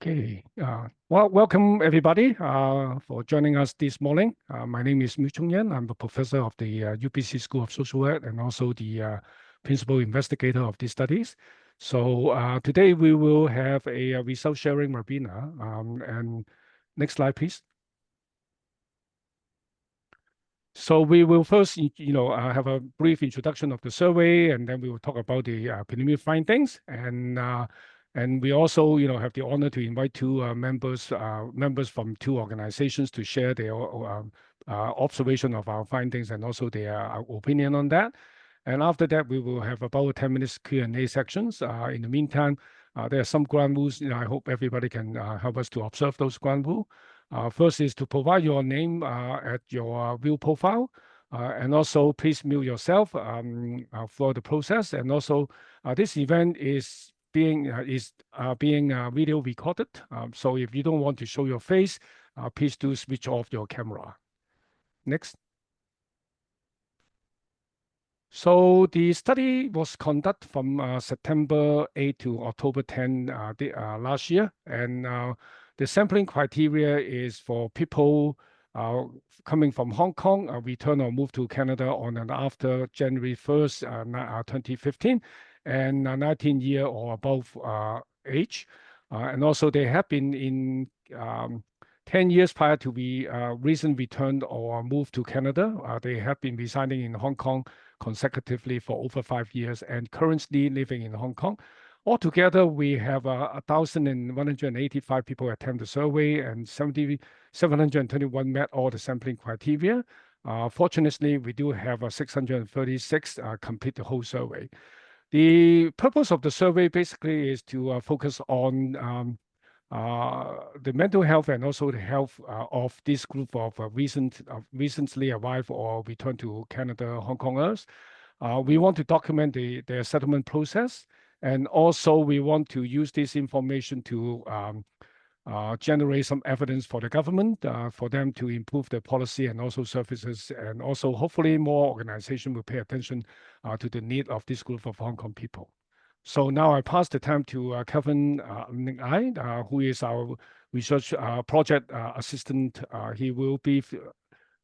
Okay. Well, welcome everybody for joining us this morning. My name is Mu Chung Yen. I'm a professor of the UBC School of Social Work and also the principal investigator of these studies. So today we will have a result sharing webinar. And next slide, please. So we will first, have a brief introduction of the survey, and then we will talk about the preliminary findings. And we also, have the honor to invite two members from two organizations to share their observation of our findings and also their opinion on that. And after that, we will have about 10 minutes Q&A sections. In the meantime, there are some ground rules. I hope everybody can help us to observe those ground rules. First is to provide your name at your view profile, and also please mute yourself for the process. And also, this event is being video recorded. So if you don't want to show your face, please do switch off your camera. Next. So the study was conducted from September 8 to October 10 last year, and the sampling criteria is for people coming from Hong Kong, return or move to Canada on and after January 1st, 2015, and 19 year or above age. And also they have been in 10 years prior to be recent returned or moved to Canada. They have been residing in Hong Kong consecutively for over 5 years and currently living in Hong Kong. Altogether, we have 1,185 people attend the survey and 721 met all the sampling criteria. Fortunately, we do have 636 complete the whole survey. The purpose of the survey basically is to focus on the mental health and also the health of this group of recently arrived or returned to Canada Hong Kongers. We want to document their settlement process, and also we want to use this information to generate some evidence for the government, for them to improve their policy and also services, and also hopefully more organizations will pay attention to the need of this group of Hong Kong people. So now I pass the time to Kelvin Ning Ai, who is our research project assistant. He will be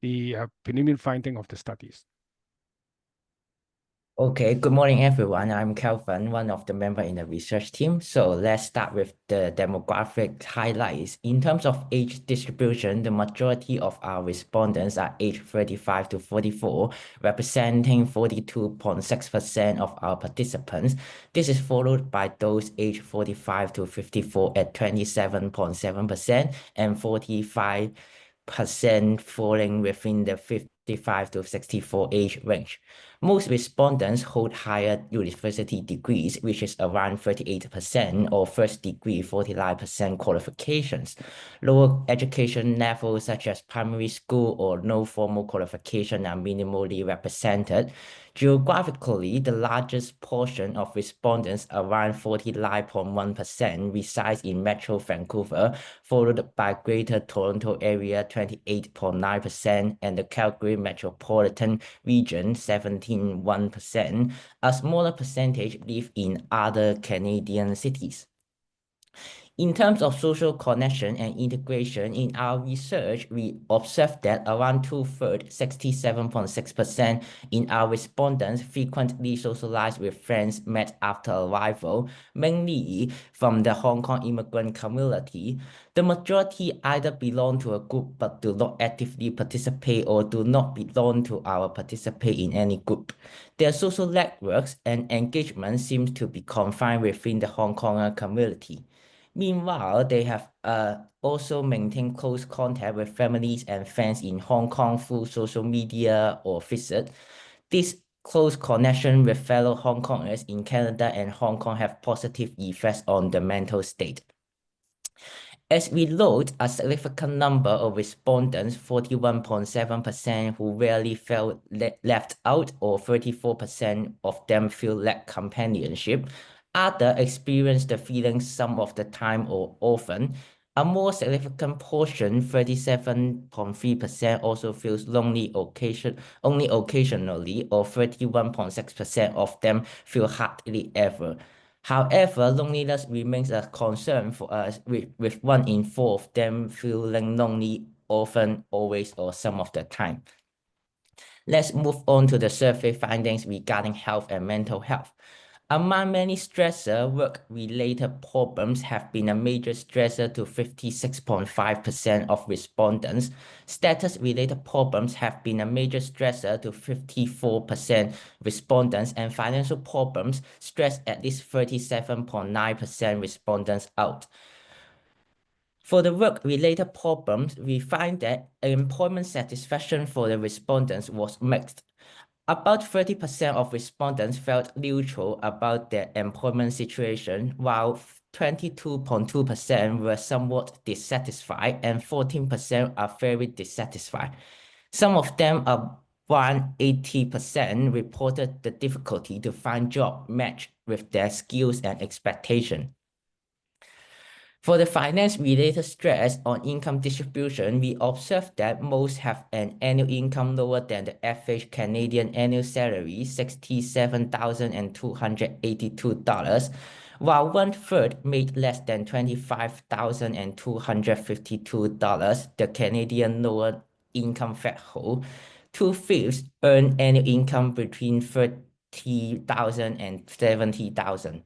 the preliminary finding of the studies. Okay, good morning, everyone. I'm Kelvin, one of the members in the research team. So let's start with the demographic highlights. In terms of age distribution, the majority of our respondents are aged 35 to 44, representing 42.6% of our participants. This is followed by those aged 45 to 54 at 27.7% and 45% falling within the 55 to 64 age range. Most respondents hold higher university degrees, which is around 38%, or first degree 49% qualifications. Lower education levels such as primary school or no formal qualification are minimally represented. Geographically, the largest portion of respondents, around 49.1%, resides in Metro Vancouver, followed by Greater Toronto Area 28.9% and the Calgary Metropolitan Region 17.1%. A smaller percentage live in other Canadian cities. In terms of social connection and integration, in our research, we observed that around 2/3, 67.6% in our respondents frequently socialized with friends met after arrival, mainly from the Hong Kong immigrant community. The majority either belong to a group but do not actively participate or do not belong to or participate in any group. Their social networks and engagement seem to be confined within the Hong Kong community. Meanwhile, they have also maintained close contact with families and friends in Hong Kong through social media or visit. This close connection with fellow Hong Kongers in Canada and Hong Kong have positive effects on the mental state. As we load a significant number of respondents, 41.7% who rarely felt left out, or 34% of them feel lack companionship. Other experience the feeling some of the time or often. A more significant portion, 37.3%, also feels lonely only occasionally, or 31.6% of them feel hardly ever. However, loneliness remains a concern for us, with 1 in 4 of them feeling lonely often, always, or some of the time. Let's move on to the survey findings regarding health and mental health. Among many stressors, work-related problems have been a major stressor to 56.5% of respondents. Status-related problems have been a major stressor to 54% respondents, and financial problems stress at least 37.9% respondents out. For the work-related problems, we find that employment satisfaction for the respondents was mixed. About 30% of respondents felt neutral about their employment situation, while 22.2% were somewhat dissatisfied and 14% are very dissatisfied. Some of them, around 80%, reported the difficulty to find job match with their skills and expectation. For the finance-related stress on income distribution, we observed that most have an annual income lower than the average Canadian annual salary, $67,282, while 1/3 made less than $25,252, the Canadian lower income threshold. 2/5 earn annual income between $30,000 and $70,000.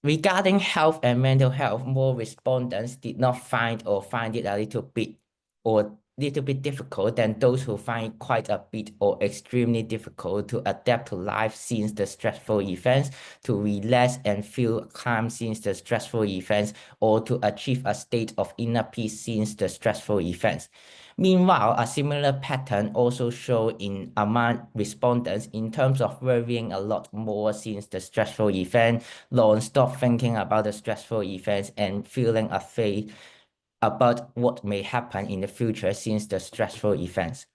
Regarding health and mental health, more respondents did not find or find it a little bit difficult than those who find it quite a bit or extremely difficult to adapt to life since the stressful events, to relax and feel calm since the stressful events, or to achieve a state of inner peace since the stressful events. Meanwhile, a similar pattern also showed among respondents in terms of worrying a lot more since the stressful event, non-stop thinking about the stressful events, and feeling afraid about what may happen in the future since the stressful events.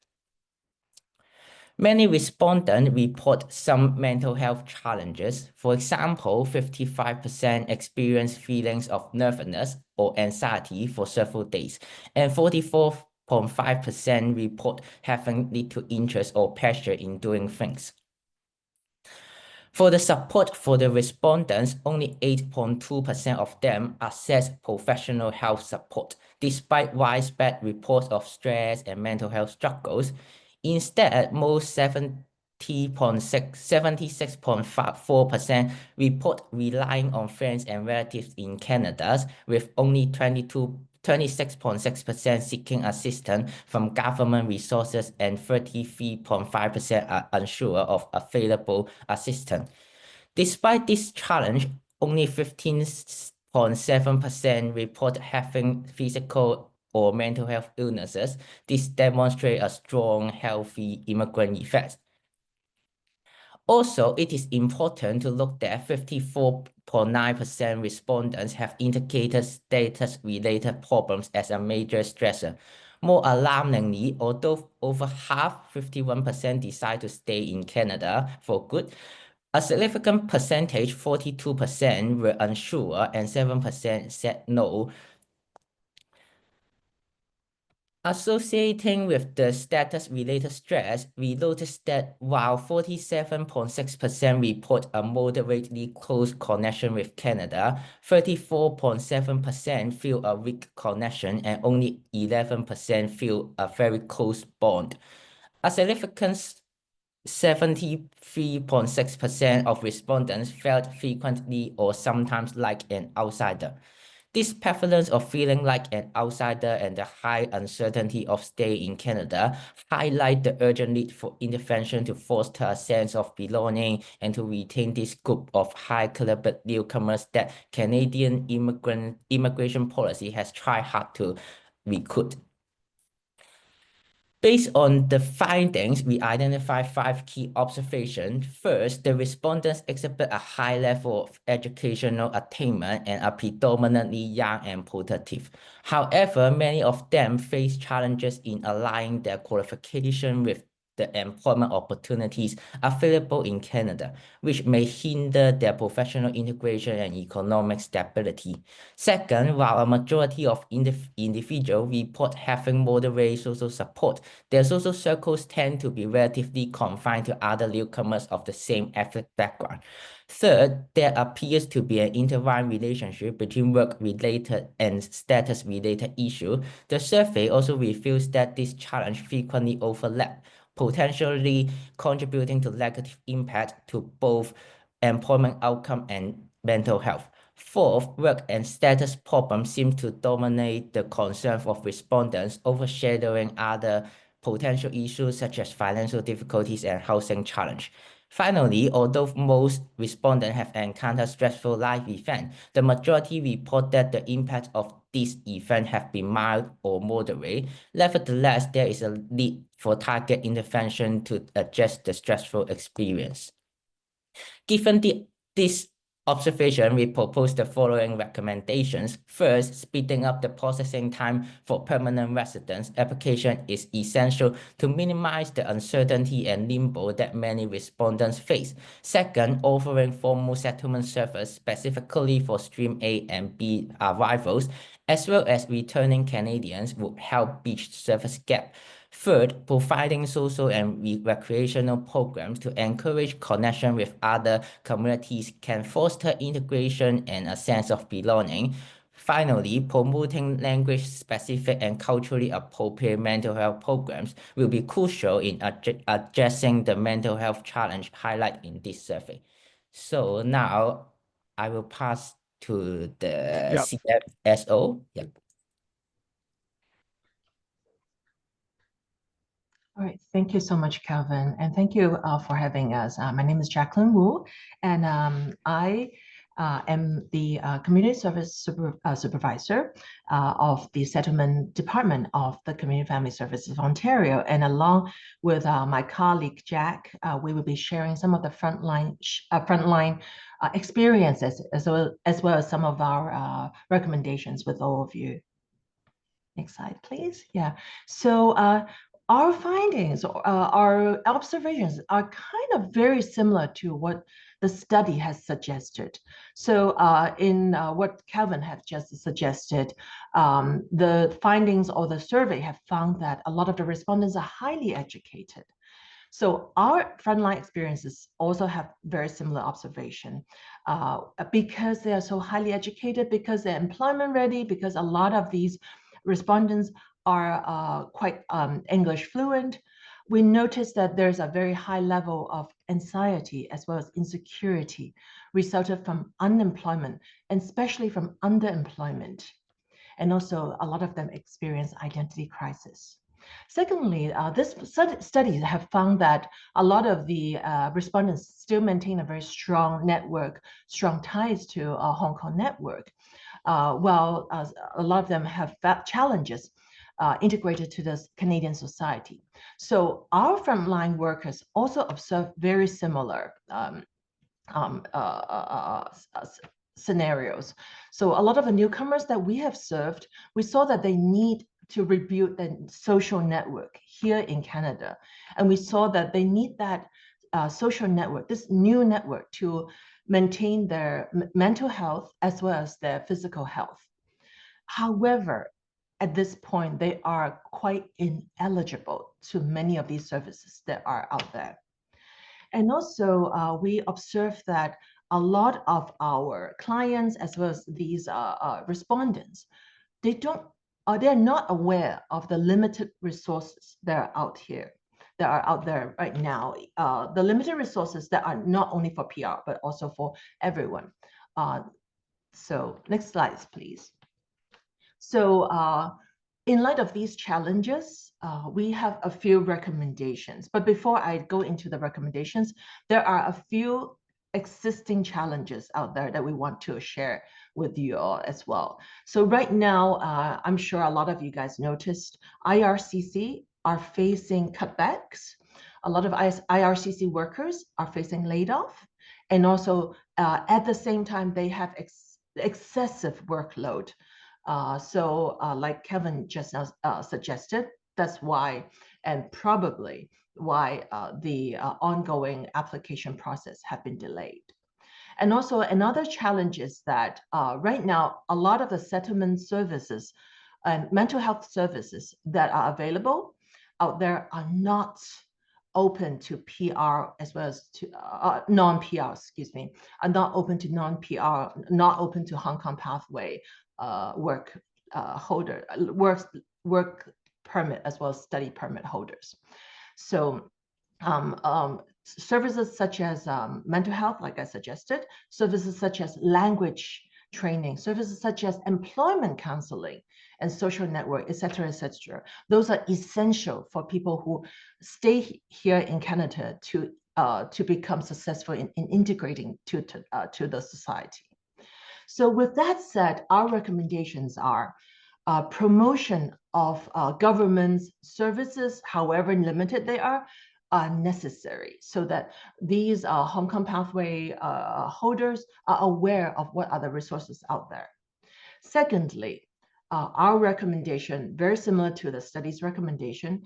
Many respondents report some mental health challenges. For example, 55% experience feelings of nervousness or anxiety for several days, and 44.5% report having little interest or pleasure in doing things. For the support for the respondents, only 8.2% of them access professional health support, despite widespread reports of stress and mental health struggles. Instead, most 76.4% report relying on friends and relatives in Canada, with only 26.6% seeking assistance from government resources, and 33.5% are unsure of available assistance. Despite this challenge, only 15.7% report having physical or mental health illnesses. This demonstrates a strong, healthy immigrant effect. Also, it is important to look that 54.9% respondents have indicated status-related problems as a major stressor. More alarmingly, although over half, 51%, decide to stay in Canada for good, a significant percentage, 42%, were unsure and 7% said no. Associating with the status-related stress, we noticed that while 47.6% report a moderately close connection with Canada, 34.7% feel a weak connection, and only 11% feel a very close bond. A significant 73.6% of respondents felt frequently or sometimes like an outsider. This prevalence of feeling like an outsider and the high uncertainty of staying in Canada highlight the urgent need for intervention to foster a sense of belonging and to retain this group of high-caliber newcomers that Canadian immigration policy has tried hard to recruit. Based on the findings, we identify 5 key observations. First, the respondents exhibit a high level of educational attainment and are predominantly young and productive. However, many of them face challenges in aligning their qualification with the employment opportunities available in Canada, which may hinder their professional integration and economic stability. Second, while a majority of individuals report having moderate social support, their social circles tend to be relatively confined to other newcomers of the same ethnic background. Third, there appears to be an intertwined relationship between work-related and status-related issues. The survey also reveals that this challenge frequently overlap, potentially contributing to negative impact to both employment outcome and mental health. Fourth, work and status problems seem to dominate the concern of respondents, overshadowing other potential issues such as financial difficulties and housing challenge. Finally, although most respondents have encountered stressful life events, the majority report that the impact of these events have been mild or moderate. Nevertheless, there is a need for target intervention to address the stressful experience. Given this observation, we propose the following recommendations. First, speeding up the processing time for permanent residents application is essential to minimize the uncertainty and limbo that many respondents face. Second, offering formal settlement service specifically for Stream A and B arrivals, as well as returning Canadians, would help bridge the service gap. Third, providing social and recreational programs to encourage connection with other communities can foster integration and a sense of belonging. Finally, promoting language-specific and culturally appropriate mental health programs will be crucial in addressing the mental health challenge highlighted in this survey. So now I will pass to the CFSO. Yep. All right, thank you so much, Calvin, and thank you for having us. My name is Jacqueline Wu, and I am the Community Service Supervisor of the Settlement Department of the Community Family Services of Ontario. And along with my colleague, Jack, we will be sharing some of the frontline experiences as well as some of our recommendations with all of you. Next slide, please. Yeah, so our findings, our observations are kind of very similar to what the study has suggested. So in what Calvin had just suggested, the findings or the survey have found that a lot of the respondents are highly educated. So our frontline experiences also have very similar observation because they are so highly educated, because they're employment ready, because a lot of these respondents are quite English fluent. We noticed that there's a very high level of anxiety as well as insecurity resulted from unemployment, and especially from underemployment. And also a lot of them experience identity crisis. Secondly, this studies have found that a lot of the respondents still maintain a very strong network, strong ties to a Hong Kong network, while a lot of them have challenges integrated to the Canadian society. So our frontline workers also observe very similar scenarios. So a lot of the newcomers that we have served, we saw that they need to rebuild the social network here in Canada. And we saw that they need that social network, this new network, to maintain their mental health as well as their physical health. However, at this point, they are quite ineligible to many of these services that are out there. And also, we observe that a lot of our clients, as well as these respondents, they're not aware of the limited resources that are out there right now. The limited resources that are not only for PR, but also for everyone. So next slide, please. So in light of these challenges, we have a few recommendations. But before I go into the recommendations, there are a few existing challenges out there that we want to share with you all as well. So right now, I'm sure a lot of you guys noticed IRCC are facing cutbacks. A lot of IRCC workers are facing layoff. And also at the same time, they have excessive workload. So like Kevin just now suggested, that's why, and probably why the ongoing application process have been delayed. And also another challenge is that right now, a lot of the settlement services and mental health services that are available out there are not open to PR as well as to non-PR, excuse me, are not open to non-PR, not open to Hong Kong Pathway work permit as well as study permit holders. So services such as mental health, like I suggested, services such as language training, services such as employment counseling and social network, et cetera, those are essential for people who stay here in Canada to become successful in integrating to the society. So with that said, our recommendations are promotion of government's services, however limited they are necessary, so that these Hong Kong Pathway holders are aware of what are the resources out there. Secondly, our recommendation, very similar to the study's recommendation,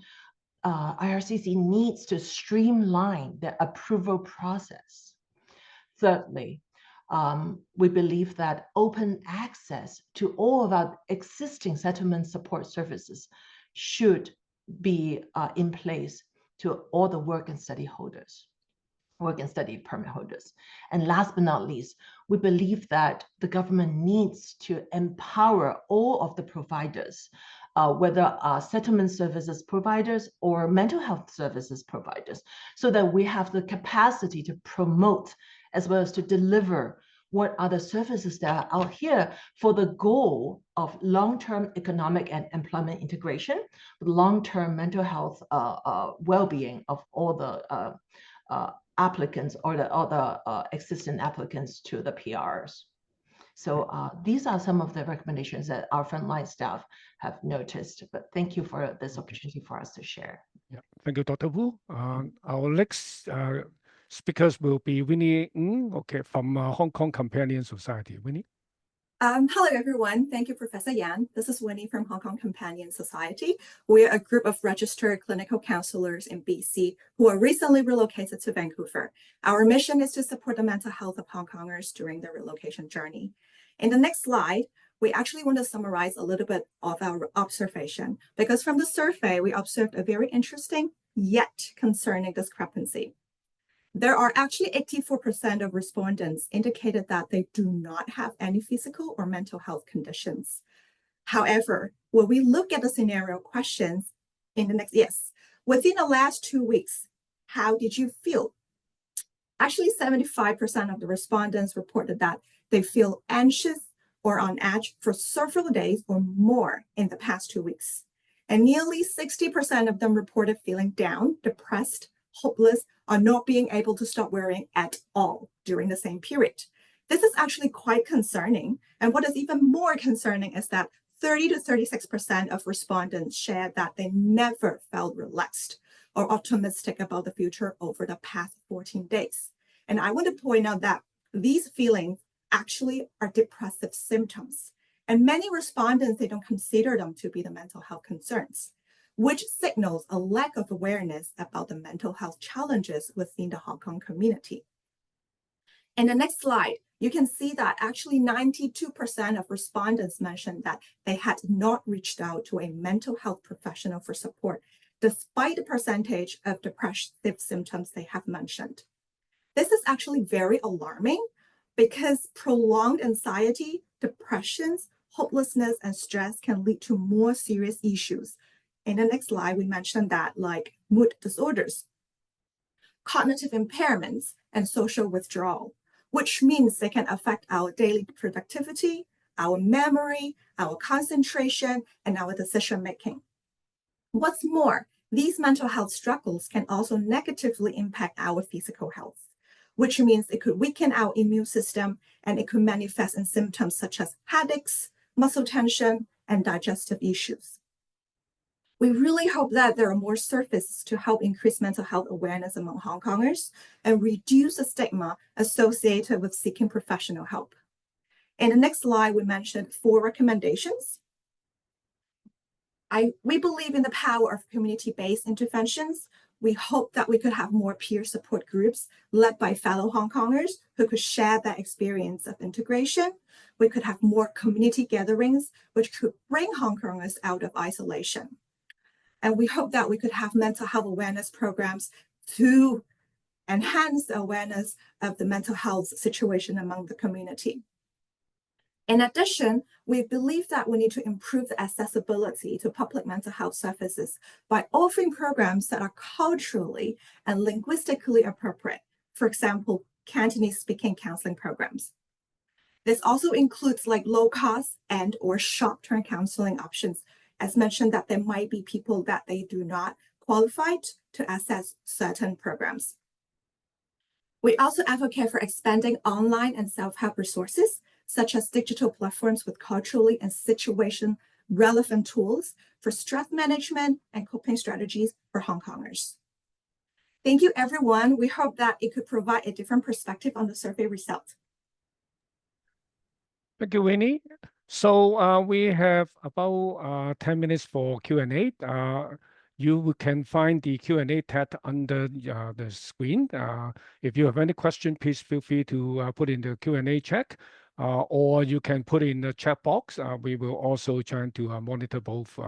IRCC needs to streamline the approval process. Thirdly, we believe that open access to all of our existing settlement support services should be in place to all the work and study permit holders. And last but not least, we believe that the government needs to empower all of the providers, whether settlement services providers or mental health services providers, so that we have the capacity to promote as well as to deliver what are the services that are out here for the goal of long-term economic and employment integration, long-term mental health well-being of all the applicants or the other existing applicants to the PRs. So these are some of the recommendations that our frontline staff have noticed, but thank you for this opportunity for us to share. Yeah, thank you, Dr. Wu. Our next speakers will be Winnie Ng, okay, from Hong Kong Companion Society. Winnie. Hello, everyone. Thank you, Professor Yan. This is Winnie from Hong Kong Companion Society. We're a group of registered clinical counselors in BC who are recently relocated to Vancouver. Our mission is to support the mental health of Hong Kongers during their relocation journey. In the next slide, we actually want to summarize a little bit of our observation, because from the survey, we observed a very interesting yet concerning discrepancy. There are actually 84% of respondents indicated that they do not have any physical or mental health conditions. However, when we look at the scenario questions in the next, within the last 2 weeks, how did you feel? Actually, 75% of the respondents reported that they feel anxious or on edge for several days or more in the past 2 weeks. And nearly 60% of them reported feeling down, depressed, hopeless, or not being able to stop worrying at all during the same period. This is actually quite concerning. And what is even more concerning is that 30 to 36% of respondents shared that they never felt relaxed or optimistic about the future over the past 14 days. And I want to point out that these feelings actually are depressive symptoms. And many respondents, they don't consider them to be the mental health concerns, which signals a lack of awareness about the mental health challenges within the Hong Kong community. In the next slide, you can see that actually 92% of respondents mentioned that they had not reached out to a mental health professional for support, despite the percentage of depressive symptoms they have mentioned. This is actually very alarming because prolonged anxiety, depressions, hopelessness, and stress can lead to more serious issues. In the next slide, we mentioned that like mood disorders, cognitive impairments, and social withdrawal, which means they can affect our daily productivity, our memory, our concentration, and our decision-making. What's more, these mental health struggles can also negatively impact our physical health, which means it could weaken our immune system and it could manifest in symptoms such as headaches, muscle tension, and digestive issues. We really hope that there are more services to help increase mental health awareness among Hong Kongers and reduce the stigma associated with seeking professional help. In the next slide, we mentioned 4 recommendations. We believe in the power of community-based interventions. We hope that we could have more peer support groups led by fellow Hong Kongers who could share their experience of integration. We could have more community gatherings, which could bring Hong Kongers out of isolation. And we hope that we could have mental health awareness programs to enhance the awareness of the mental health situation among the community. In addition, we believe that we need to improve the accessibility to public mental health services by offering programs that are culturally and linguistically appropriate. For example, Cantonese speaking counseling programs. This also includes like low cost and or short-term counseling options. As mentioned, that there might be people that they do not qualify to access certain programs. We also advocate for expanding online and self-help resources, such as digital platforms with culturally and situation relevant tools for stress management and coping strategies for Hong Kongers. Thank you, everyone. We hope that it could provide a different perspective on the survey result. Thank you, Winnie. So we have about 10 minutes for Q&A. You can find the Q&A tab under the screen. If you have any question, please feel free to put in the Q&A chat, or you can put in the chat box. We will also try to monitor both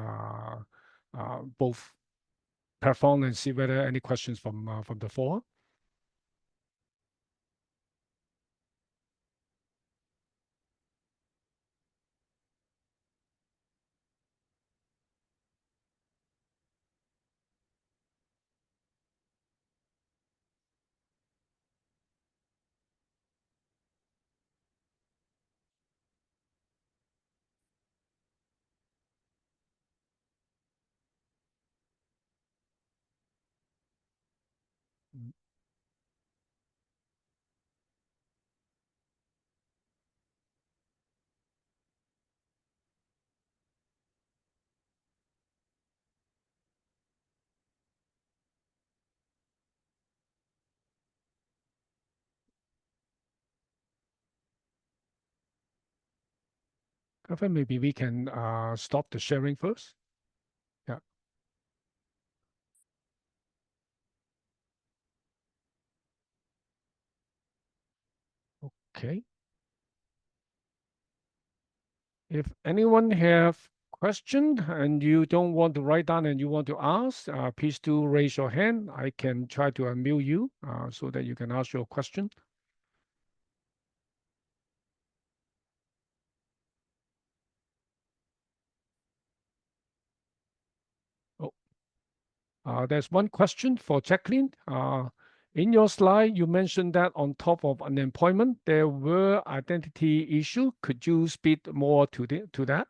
platforms and see whether any questions from the floor. Maybe we can stop the sharing first. Yeah. Okay. If anyone have question and you don't want to write down and you want to ask, please do raise your hand. I can try to unmute you so that you can ask your question. There's one question for Jacqueline. In your slide, you mentioned that on top of unemployment, there were identity issues. Could you speak more to that?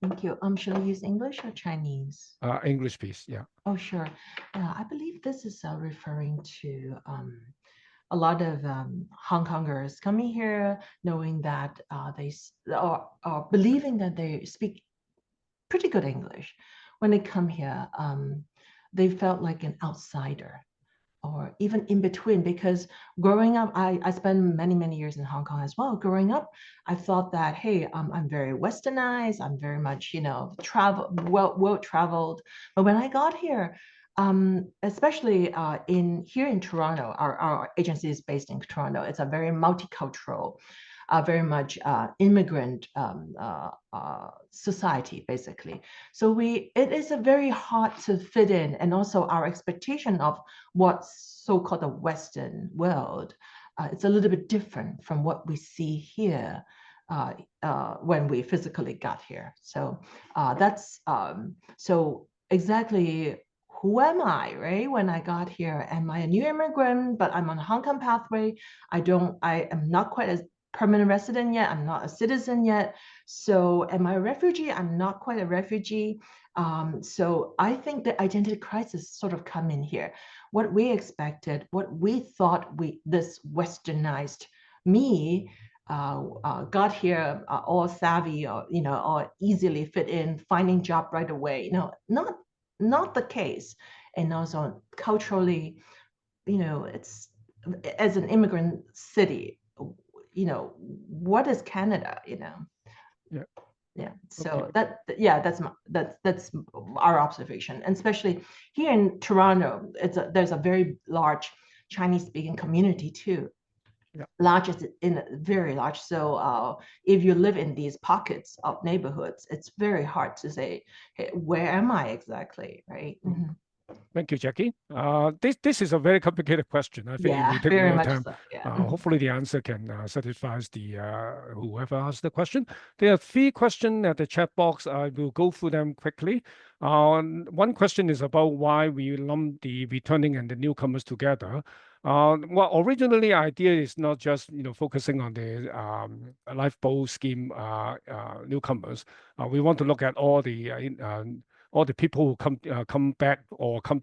Thank you. Should I use English or Chinese? English, please. Yeah. Oh, sure. I believe this is referring to a lot of Hong Kongers coming here knowing that they are believing that they speak pretty good English. When they come here, they felt like an outsider or even in between, because growing up, I spent many years in Hong Kong as well. Growing up, I thought that, hey, I'm very westernized. I'm very much, well-traveled. But when I got here, especially here in Toronto, our agency is based in Toronto. It's a very multicultural, very much immigrant society, basically. So it is a very hard to fit in, and also our expectation of what's so-called the Western world, it's a little bit different from what we see here when we physically got here. So that's so exactly. Who am I, right? When I got here, am I a new immigrant? But I'm on a Hong Kong pathway. I am not quite a permanent resident yet. I'm not a citizen yet. So am I a refugee? I'm not quite a refugee. So I think the identity crisis sort of come in here. What we expected, what we thought this westernized me got here all savvy, or or easily fit in, finding job right away. Not the case. And also culturally, it's, as an immigrant city, what is Canada, Yeah. So okay. that's our observation, and especially here in Toronto, there's a very large Chinese speaking community too. Yeah. Very large. So if you live in these pockets of neighborhoods, it's very hard to say, hey, where am I exactly, right? Mm-hmm. Thank you, Jackie. This is a very complicated question. I think it will take very more much time. so. Yeah. Hopefully the answer can satisfy whoever asked the question. There are 3 questions at the chat box. I will go through them quickly. One question is about why we lump the returning and the newcomers together. Well, originally, the idea is not just focusing on the lifeboat scheme newcomers. We want to look at all the people who come back or come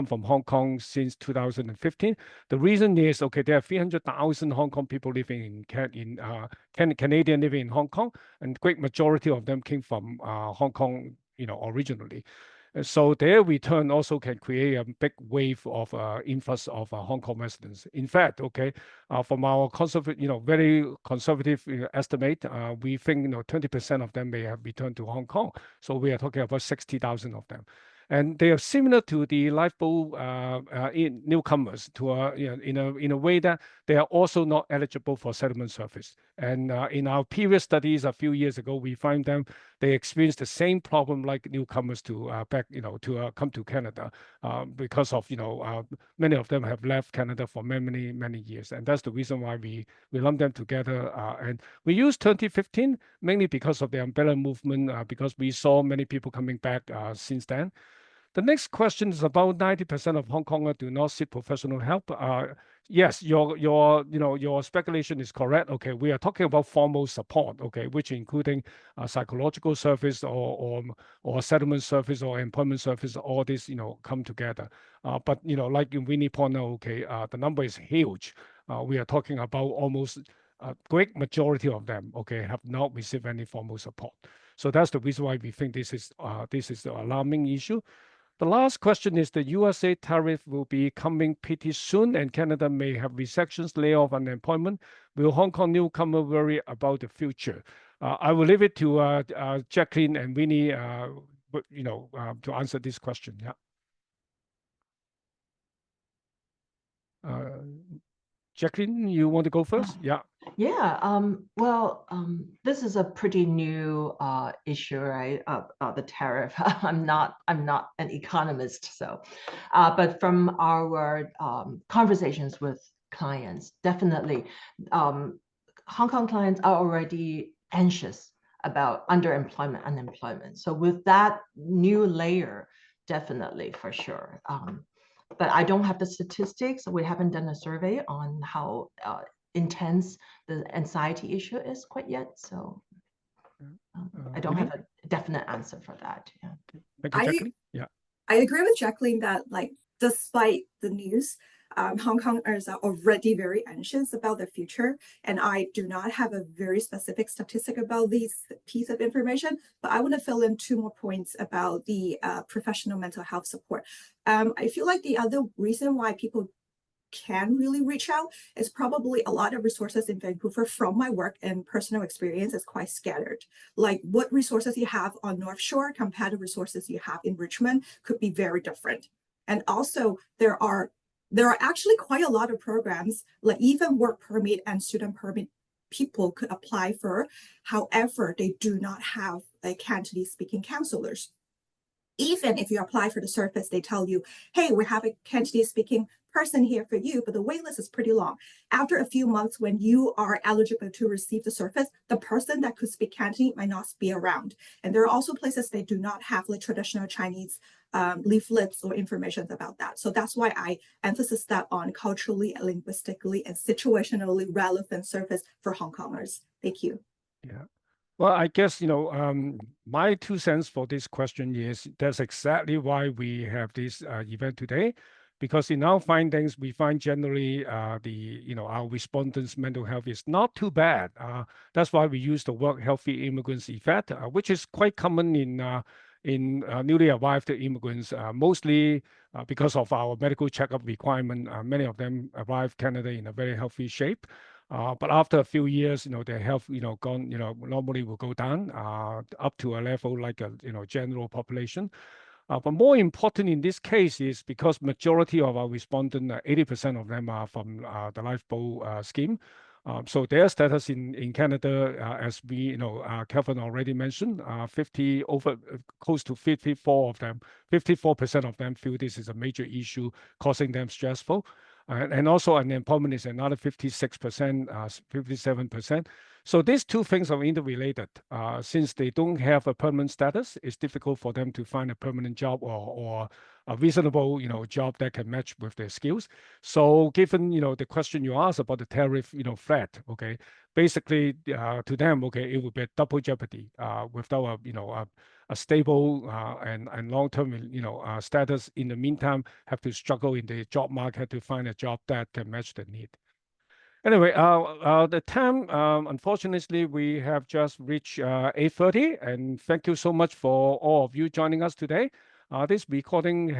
from Hong Kong since 2015. The reason is, okay, there are 300,000 Hong Kong people living Canadian living in Hong Kong, and great majority of them came from Hong Kong, originally. So their return also can create a big wave of influx of Hong Kong residents. In fact, okay, from our very conservative estimate, we think 20% of them may have returned to Hong Kong. So we are talking about 60,000 of them. And they are similar to the lifeboat newcomers in a way that they are also not eligible for settlement service. And in our previous studies a few years ago, we find them they experience the same problem like newcomers to come to Canada because of many of them have left Canada for many years, and that's the reason why we lump them together. And we use 2015 mainly because of the umbrella movement, because we saw many people coming back since then. The next question is about 90% of Hong Kongers do not seek professional help. Yes, your speculation is correct. Okay, we are talking about formal support. Okay, which including psychological service or settlement service or employment service. All this come together. But like in Winnie pointed out, okay, the number is huge. We are talking about almost a great majority of them. Okay, have not received any formal support. So that's the reason why we think this is the alarming issue. The last question is the USA tariff will be coming pretty soon, and Canada may have recessions, layoff, unemployment. Will Hong Kong newcomer worry about the future? I will leave it to Jacqueline and Winnie, to answer this question. Yeah. Jacqueline, you want to go first? Yeah. Yeah. Well, this is a pretty new issue, right? The tariff. I'm not an economist, so, but from our conversations with clients, definitely, Hong Kong clients are already anxious about underemployment, unemployment. So with that new layer, definitely for sure. But I don't have the statistics. We haven't done a survey on how intense the anxiety issue is quite yet. So I don't have a definite answer for that. Yeah. Thank you, Jacqueline. Yeah. I agree with Jacqueline that, like, despite the news, Hong Kongers are already very anxious about the future. And I do not have a very specific statistic about this piece of information, but I want to fill in 2 more points about the professional mental health support. I feel like the other reason why people can really reach out is probably a lot of resources in Vancouver from my work and personal experience is quite scattered. Like what resources you have on North Shore compared to resources you have in Richmond could be very different. And also there are actually quite a lot of programs, like even work permit and student permit people could apply for. However, they do not have a Cantonese speaking counselors. Even if you apply for the service, they tell you, hey, we have a Cantonese speaking person here for you, but the wait list is pretty long. After a few months, when you are eligible to receive the service, the person that could speak Cantonese might not be around. And there are also places they do not have like traditional Chinese leaflets or information about that. So that's why I emphasize that on culturally, linguistically, and situationally relevant service for Hong Kongers. Thank you. Yeah. Well, I guess, my 2 cents for this question is that's exactly why we have this event today, because in our findings, we find generally our respondents' mental health is not too bad. That's why we use the word healthy immigrants effect, which is quite common in newly arrived immigrants, mostly because of our medical checkup requirement. Many of them arrive Canada in a very healthy shape. But after a few years, their health, gone, normally will go down up to a level like a, general population. But more important in this case is because majority of our respondents, 80% of them are from the lifeboat scheme. So their status in Canada, as we, Kelvin already mentioned, close to 54% of them feel this is a major issue causing them stressful. And also unemployment is another 56%, 57%. So these two things are interrelated. Since they don't have a permanent status, it's difficult for them to find a permanent job or a reasonable, job that can match with their skills. So given, the question you asked about the tariff, threat, okay, basically to them, okay, it would be a double jeopardy without a stable and long-term, status. In the meantime, have to struggle in the job market to find a job that can match the need. Anyway, the time, unfortunately, we have just reached 8:30, and thank you so much for all of you joining us today. This recording,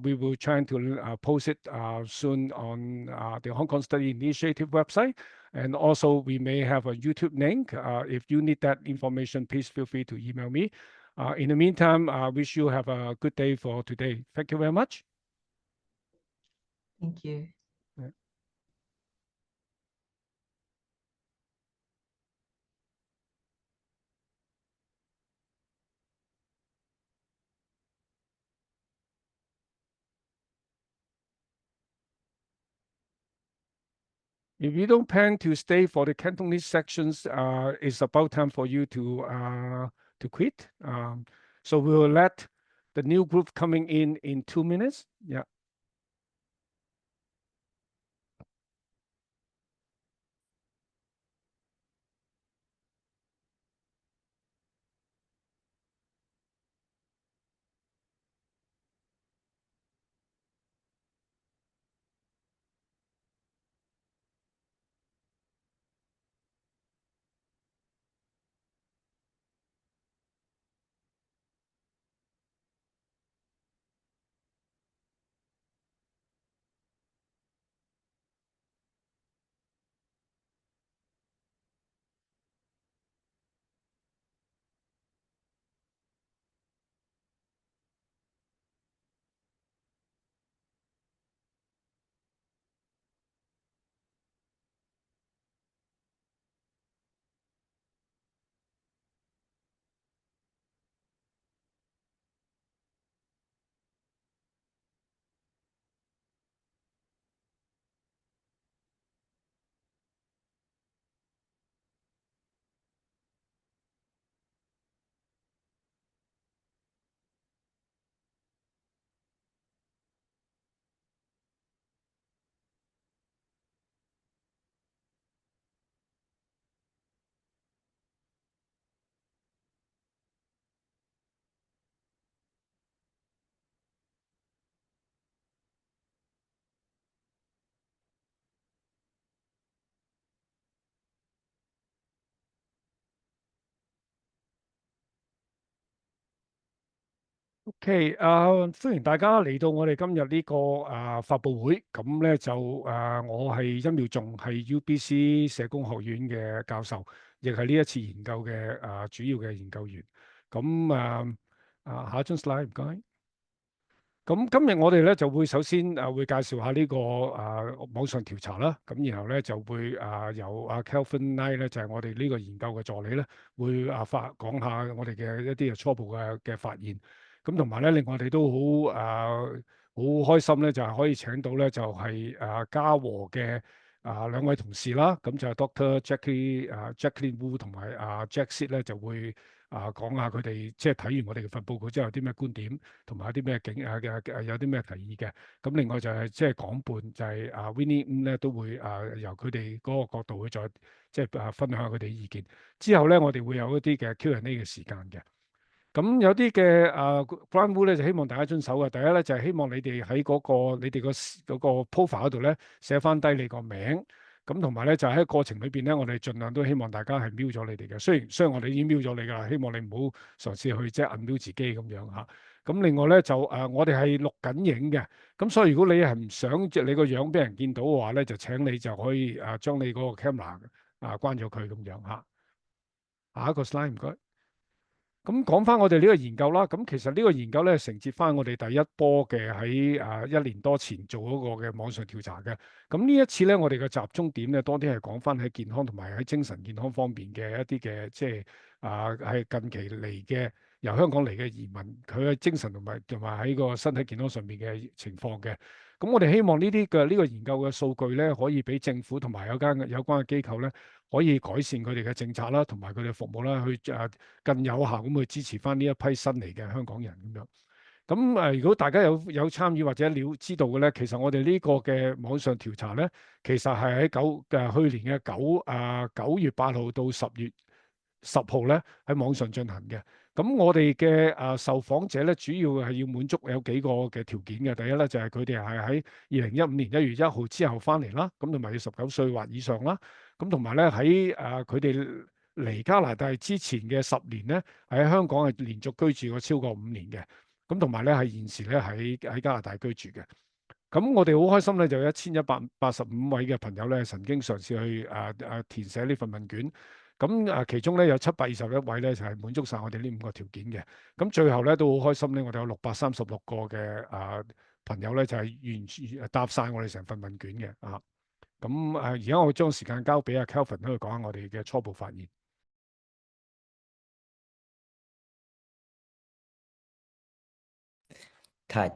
we will try to post it soon on the Hong Kong Study Initiative website, and also we may have a YouTube link. If you need that information, please feel free to email me. In the meantime, I wish you have a good day for today. Thank you very much. Thank you. If you don't plan to stay for the Cantonese sections, it's about time for you to quit. So we'll let the new group coming in 2 minutes. Yeah. OK，歡迎大家嚟到我哋今日呢個發佈會。咁咧就我係殷妙仲，係 UBC 社工學院嘅教授，亦係呢一次研究嘅主要嘅研究員。咁下一張 slide 唔該。咁今日我哋咧就會首先會介紹下呢個網上調查啦，咁然後咧就會由Kelvin Knight 咧就係我哋呢個研究嘅助理咧，會講下我哋嘅一啲初步嘅發現。咁同埋咧令我哋都好開心咧，就係可以請到咧就係嘉禾嘅兩位同事啦，咁就係 Dr. Jacqueline Wu 同埋Jack Sit 咧就會講下佢哋即係睇完我哋嘅份報告之後有啲咩觀點，同埋有啲咩有啲咩提議嘅。咁另外就係即係講伴就係Winnie Ng 咧都會由佢哋嗰個角度去再即係分享佢哋意見。之後咧我哋會有一啲嘅 Q&A 嘅時間嘅。咁有啲嘅ground rule 咧就希望大家遵守嘅。第一咧就係希望你哋喺你哋嗰個 profile 嗰度咧寫翻低你個名。咁同埋咧就喺過程裏邊咧，我哋盡量都希望大家係瞄咗你哋嘅。雖然我哋已經瞄咗你㗎啦，希望你唔好嘗試去即係 unmute 自己咁樣嚇。咁另外咧就我哋係錄緊影嘅。咁所以如果你係唔想即係你個樣俾人見到嘅話咧，就請你就可以將你嗰個 camera 關咗佢咁樣嚇。下一個 slide 唔該。咁講翻我哋呢個研究啦，咁其實呢個研究咧承接翻我哋第一波嘅喺1年多前做嗰個嘅網上調查嘅。咁呢一次咧，我哋嘅集中點咧多啲係講翻喺健康同埋喺精神健康方面嘅一啲嘅即係係近期嚟嘅由香港嚟嘅移民，佢嘅精神同埋喺個身體健康上面嘅情況嘅。咁我哋希望呢個研究嘅數據咧，可以俾政府同埋有關嘅機構咧，可以改善佢哋嘅政策啦，同埋佢哋服務啦，去更有效咁去支持翻呢一批新嚟嘅香港人咁樣。咁如果大家有參與或者知道嘅咧，其實我哋呢個嘅網上調查咧，其實係喺去年嘅9月8號到10月10號咧喺網上進行嘅。咁我哋嘅受訪者咧，主要係要滿足有幾個嘅條件嘅。第一咧就係佢哋係喺2015年1月1號之後翻嚟啦，咁同埋要19歲或以上啦。咁同埋咧喺佢哋嚟加拿大之前嘅10年咧，喺香港係連續居住過超過5年嘅。咁同埋咧係現時咧喺加拿大居住嘅。咁我哋好開心咧，就有1185位嘅朋友咧曾經嘗試去填寫呢份問卷。咁其中咧有721位咧就係滿足晒我哋呢5個條件嘅。咁最後咧都好開心咧，我哋有636個嘅朋友咧就係完全答晒我哋成份問卷嘅啊。咁而家我將時間交俾阿 Kelvin 喺度講下我哋嘅初步發現。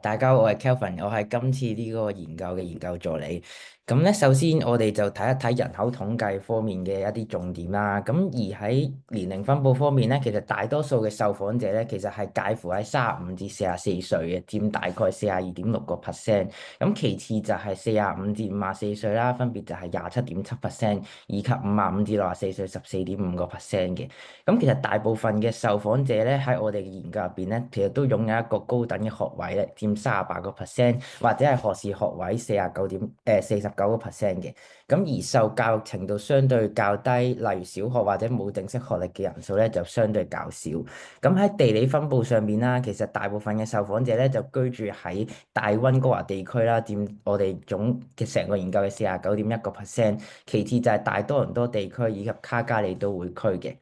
大家好，我係 Kelvin，我係今次呢個研究嘅研究助理。咁咧，首先我哋就睇一睇人口統計方面嘅一啲重點啦。咁而喺年齡分佈方面咧，其實大多數嘅受訪者咧，其實係介乎喺35至44歲嘅，佔大概42.6%。咁其次就係45至54歲啦，分別就係27.7%，以及55至64歲14.5%嘅。咁其實大部分嘅受訪者咧，喺我哋嘅研究入邊咧，其實都擁有一個高等嘅學位咧，佔38%，或者係學士學位49%嘅。咁而受教育程度相對較低，例如小學或者冇正式學歷嘅人數咧，就相對較少。咁喺地理分佈上面啦，其實大部分嘅受訪者咧就居住喺大溫哥華地區啦，佔我哋總嘅成個研究嘅49.1%。其次就係大多倫多地區以及卡加利都會區嘅。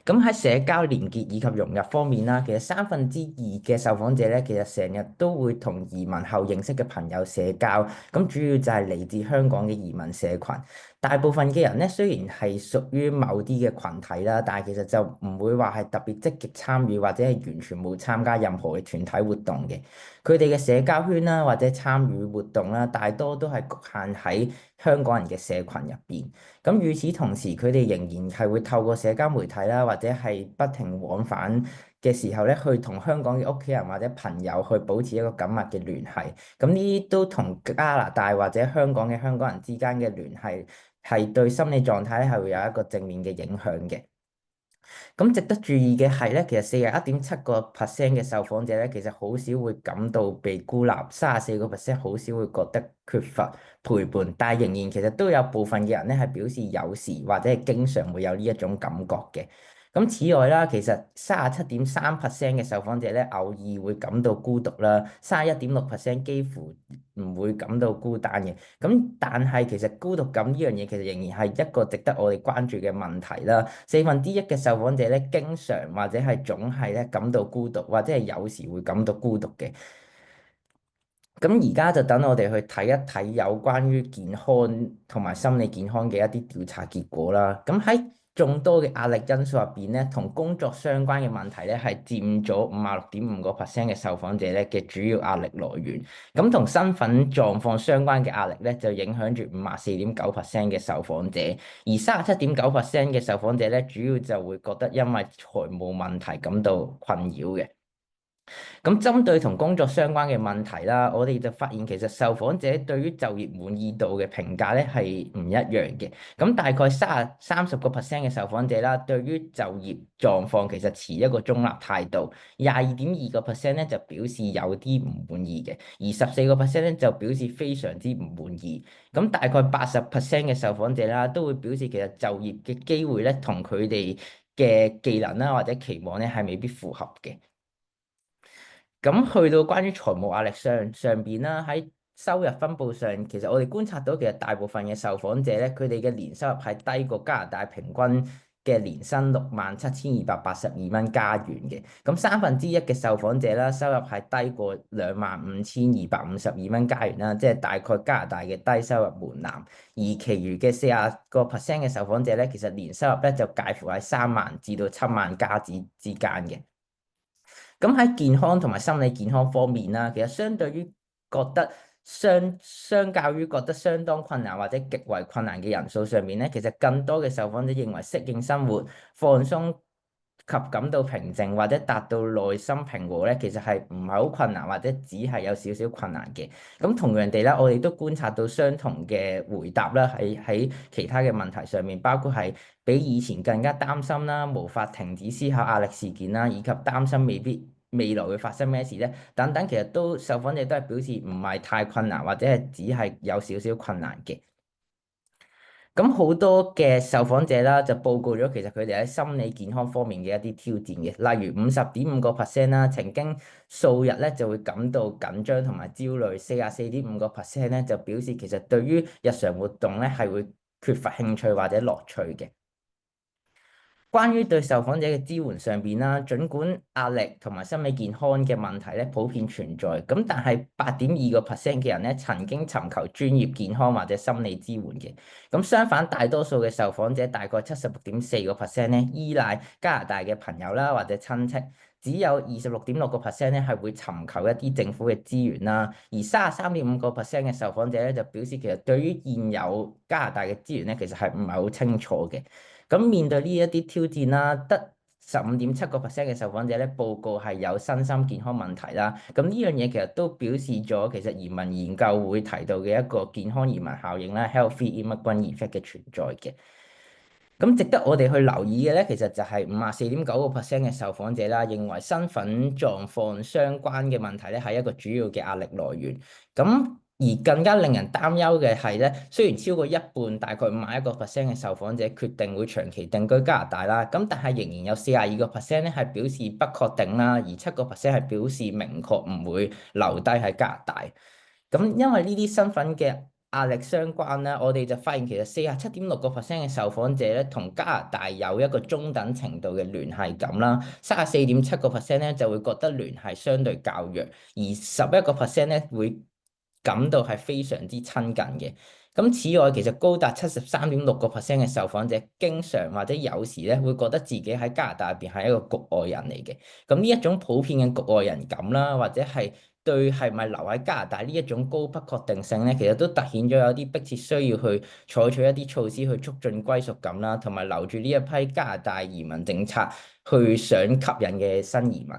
咁喺社交連結以及融入方面啦，其實2/3嘅受訪者咧，其實成日都會同移民後認識嘅朋友社交，咁主要就係嚟自香港嘅移民社群。大部分嘅人咧，雖然係屬於某啲嘅群體啦，但係其實就唔會話係特別積極參與或者係完全冇參加任何嘅團體活動嘅。佢哋嘅社交圈啦，或者參與活動啦，大多都係局限喺香港人嘅社群入邊。咁與此同時，佢哋仍然係會透過社交媒體啦，或者係不停往返嘅時候咧，去同香港嘅屋企人或者朋友去保持一個緊密嘅聯繫。咁呢啲都同加拿大或者香港嘅香港人之間嘅聯繫，係對心理狀態咧係會有一個正面嘅影響嘅。咁值得注意嘅係咧，其實41.7% 嘅受訪者咧，其實好少會感到被孤立，34% 好少會覺得缺乏陪伴，但係仍然其實都有部分嘅人咧係表示有時或者係經常會有呢一種感覺嘅。咁此外啦，其實37.3% 嘅受訪者咧，偶爾會感到孤獨啦，31.6% 幾乎唔會感到孤單嘅。咁但係其實孤獨感呢樣嘢其實仍然係一個值得我哋關注嘅問題啦。1/4嘅受訪者咧，經常或者係總係咧感到孤獨，或者係有時會感到孤獨嘅。咁而家就等我哋去睇一睇有關於健康同埋心理健康嘅一啲調查結果啦。咁喺眾多嘅壓力因素入邊咧，同工作相關嘅問題咧係佔咗56.5% 嘅受訪者咧嘅主要壓力來源。咁同身份狀況相關嘅壓力咧，就影響住54.9% 嘅受訪者，而37.9% 嘅受訪者咧，主要就會覺得因為財務問題感到困擾嘅。咁針對同工作相關嘅問題啦，我哋就發現其實受訪者對於就業滿意度嘅評價咧係唔一樣嘅。咁大概30% 嘅受訪者啦，對於就業狀況其實持一個中立態度，22.2% 咧就表示有啲唔滿意嘅，而14% 咧就表示非常之唔滿意。咁大概80% 嘅受訪者啦，都會表示其實就業嘅機會咧同佢哋嘅技能啦或者期望咧係未必符合嘅。咁去到關於財務壓力上邊啦，喺收入分佈上，其實我哋觀察到其實大部分嘅受訪者咧，佢哋嘅年收入係低過加拿大平均嘅年薪67,282蚊加元嘅。咁1/3嘅受訪者啦，收入係低過25,252蚊加元啦，即係大概加拿大嘅低收入門檻。而其餘嘅40% 嘅受訪者咧，其實年收入咧就介乎喺3萬至到7萬加元之間嘅。咁喺健康同埋心理健康方面啦，其實相對於覺得相較於覺得相當困難或者極為困難嘅人數上面咧，其實更多嘅受訪者認為適應生活、放鬆及感到平靜或者達到內心平和咧，其實係唔係好困難或者只係有少少困難嘅。咁同樣地啦，我哋都觀察到相同嘅回答啦，喺其他嘅問題上面，包括係比以前更加擔心啦，無法停止思考壓力事件啦，以及擔心未來會發生咩事咧，等等，其實受訪者都係表示唔係太困難，或者係只係有少少困難嘅。咁好多嘅受訪者啦，就報告咗其實佢哋喺心理健康方面嘅一啲挑戰嘅，例如50.5% 啦，曾經數日咧就會感到緊張同埋焦慮；44.5% 咧就表示其實對於日常活動咧係會缺乏興趣或者樂趣嘅。關於對受訪者嘅支援上邊啦，儘管壓力同埋心理健康嘅問題咧普遍存在，咁但係8.2% 嘅人咧曾經尋求專業健康或者心理支援嘅。咁相反，大多數嘅受訪者大概76.4% 咧依賴加拿大嘅朋友啦或者親戚，只有26.6% 咧係會尋求一啲政府嘅資源啦，而33.5% 嘅受訪者咧就表示其實對於現有加拿大嘅資源咧其實係唔係好清楚嘅。咁面對呢一啲挑戰啦，得15.7% 嘅受訪者咧報告係有身心健康問題啦。咁呢樣嘢其實都表示咗其實移民研究會提到嘅一個健康移民效應啦 （healthy immigrant effect） 嘅存在嘅。咁值得我哋去留意嘅咧，其實就係54.9% 嘅受訪者啦，認為身份狀況相關嘅問題咧係一個主要嘅壓力來源。咁而更加令人擔憂嘅係咧，雖然超過一半，大概51% 嘅受訪者決定會長期定居加拿大啦，咁但係仍然有42% 咧係表示不確定啦，而7% 係表示明確唔會留低喺加拿大。咁因為呢啲身份嘅壓力相關啦，我哋就發現其實47.6% 嘅受訪者咧同加拿大有一個中等程度嘅聯繫感啦，34.7% 咧就會覺得聯繫相對較弱，而11% 咧會感到係非常之親近嘅。咁此外，其實高達73.6% 嘅受訪者經常或者有時咧會覺得自己喺加拿大入邊係一個局外人嚟嘅。咁呢一種普遍嘅局外人感啦，或者係對係咪留喺加拿大呢一種高不確定性咧，其實都凸顯咗有啲迫切需要去採取一啲措施去促進歸屬感啦，同埋留住呢一批加拿大移民政策去想吸引嘅新移民。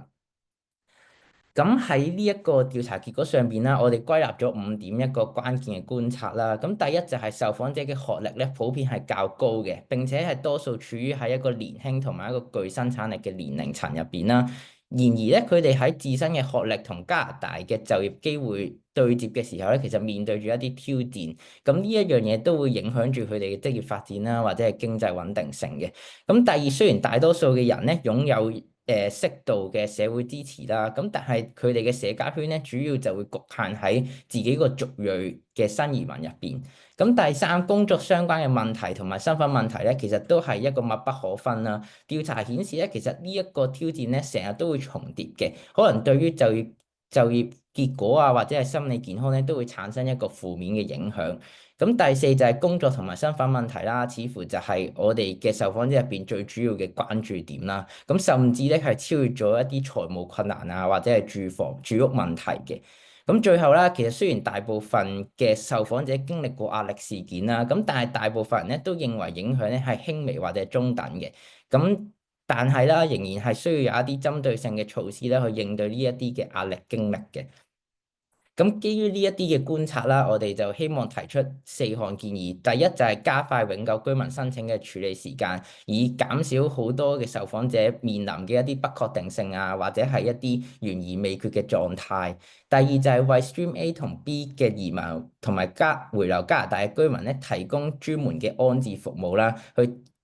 咁喺呢一個調查結果上邊啦，我哋歸納咗5點一個關鍵嘅觀察啦。咁第一就係受訪者嘅學歷咧，普遍係較高嘅，並且係多數處於喺一個年輕同埋一個具生產力嘅年齡層入邊啦。然而咧，佢哋喺自身嘅學歷同加拿大嘅就業機會對接嘅時候咧，其實面對住一啲挑戰。咁呢一樣嘢都會影響住佢哋嘅職業發展啦，或者係經濟穩定性嘅。咁第二，雖然大多數嘅人咧擁有適度嘅社會支持啦，咁但係佢哋嘅社交圈咧，主要就會局限喺自己個族裔嘅新移民入邊。咁第三，工作相關嘅問題同埋身份問題咧，其實都係一個密不可分啦。調查顯示咧，其實呢一個挑戰咧，成日都會重疊嘅，可能對於就業結果啊，或者係心理健康咧，都會產生一個負面嘅影響。咁第四就係工作同埋身份問題啦，似乎就係我哋嘅受訪者入邊最主要嘅關注點啦。咁甚至咧係超越咗一啲財務困難啊，或者係住屋問題嘅。咁最後啦，其實雖然大部分嘅受訪者經歷過壓力事件啦，咁但係大部分人咧都認為影響咧係輕微或者係中等嘅。咁但係啦，仍然係需要有一啲針對性嘅措施咧去應對呢一啲嘅壓力經歷嘅。咁基於呢一啲嘅觀察啦，我哋就希望提出4項建議。第一就係加快永久居民申請嘅處理時間，以減少好多嘅受訪者面臨嘅一啲不確定性啊，或者係一啲懸而未決嘅狀態。第二就係為 Stream A 同 B 嘅移民同埋回流加拿大嘅居民咧提供專門嘅安置服務啦，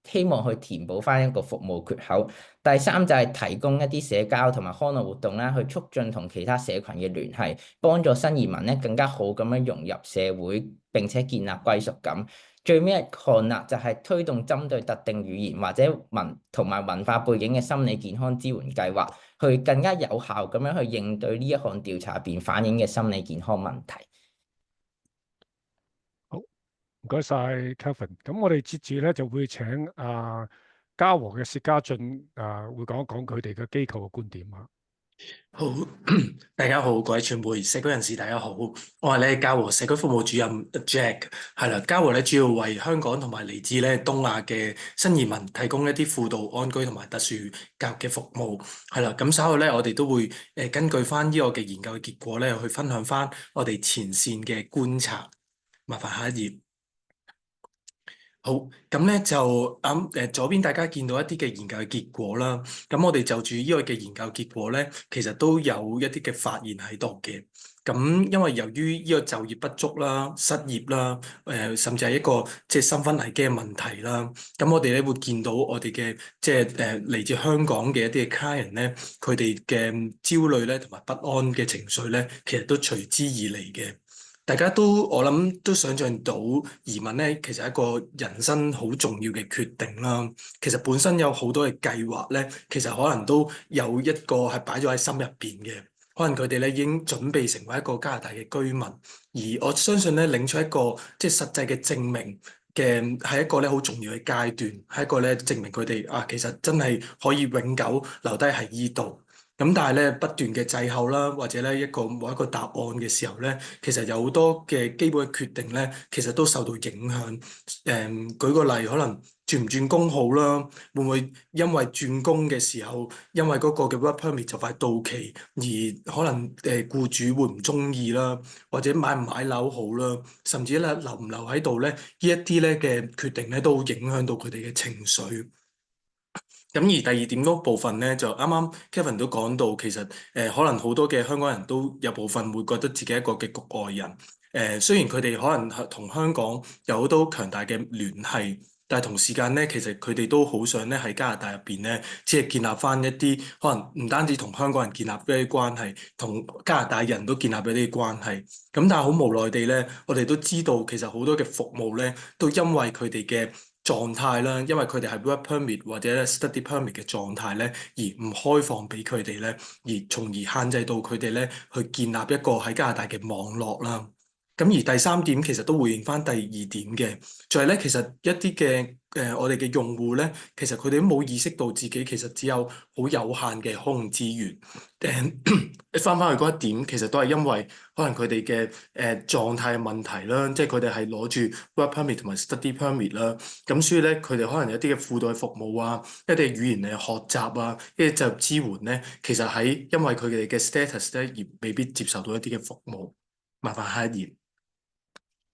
希望去填補翻一個服務缺口。第三就係提供一啲社交同埋康樂活動啦，去促進同其他社群嘅聯繫，幫助新移民咧更加好咁樣融入社會，並且建立歸屬感。最尾一項啦，就係推動針對特定語言或者同埋文化背景嘅心理健康支援計劃，去更加有效咁樣去應對呢一項調查入邊反映嘅心理健康問題。唔該晒 Kelvin，咁我哋接住咧就會請嘉禾嘅薛家俊會講一講佢哋嘅機構嘅觀點啊。好，大家好，各位傳媒、社區人士，大家好，我係咧嘉禾社區服務主任 Jack， 係啦，嘉禾咧主要為香港同埋嚟自咧東亞嘅新移民提供一啲輔導、安居同埋特殊教育嘅服務，係啦，咁稍後咧我哋都會根據翻呢個嘅研究嘅結果咧去分享翻我哋前線嘅觀察，麻煩下一頁。好，咁咧就左邊大家見到一啲嘅研究嘅結果啦。咁我哋就住呢個嘅研究結果咧，其實都有一啲嘅發現喺度嘅。咁因為由於呢個就業不足啦、失業啦，甚至係一個即係身份危機嘅問題啦。咁我哋咧會見到我哋嘅即係嚟自香港嘅一啲嘅 client 咧，佢哋嘅焦慮咧同埋不安嘅情緒咧，其實都隨之而嚟嘅。大家我諗都想象到移民咧，其實係一個人生好重要嘅決定啦。其實本身有好多嘅計劃咧，其實可能都有一個係擺咗喺心入邊嘅。可能佢哋咧已經準備成為一個加拿大嘅居民，而我相信咧領取一個即係實際嘅證明嘅係一個咧好重要嘅階段，係一個咧證明佢哋其實真係可以永久留低喺依度。咁但係咧不斷嘅滯後啦，或者咧冇一個答案嘅時候咧，其實有好多嘅基本嘅決定咧，其實都受到影響。舉個例，可能轉唔轉工好啦，會唔會因為轉工嘅時候，因為嗰個嘅 work permit 就快到期，而可能僱主會唔中意啦，或者買唔買樓好啦，甚至咧留唔留喺度咧，呢一啲咧嘅決定咧都影響到佢哋嘅情緒。咁而第二點嗰部分咧，就啱啱 Kevin 都講到，其實可能好多嘅香港人都有部分會覺得自己係一個嘅局外人。雖然佢哋可能同香港有好多強大嘅聯繫，但係同時間咧，其實佢哋都好想咧喺加拿大入邊咧，即係建立翻一啲可能唔單止同香港人建立一啲關係，同加拿大人都建立一啲關係。咁但係好無奈地咧，我哋都知道其實好多嘅服務咧，都因為佢哋嘅狀態啦，因為佢哋係 work permit 或者 study permit 嘅狀態咧，而唔開放俾佢哋咧，而從而限制到佢哋咧去建立一個喺加拿大嘅網絡啦。咁而第三點其實都回應翻第二點嘅，就係咧其實一啲嘅我哋嘅用戶咧，其實佢哋都冇意識到自己其實只有好有限嘅可用資源。翻去嗰一點，其實都係因為可能佢哋嘅狀態嘅問題啦，即係佢哋係攞住 work permit 同埋 study permit 啦，咁所以咧佢哋可能有啲嘅輔導服務啊，一啲語言嘅學習啊，一啲就支援咧，其實喺因為佢哋嘅 status 咧而未必接受到一啲嘅服務。麻煩下一頁。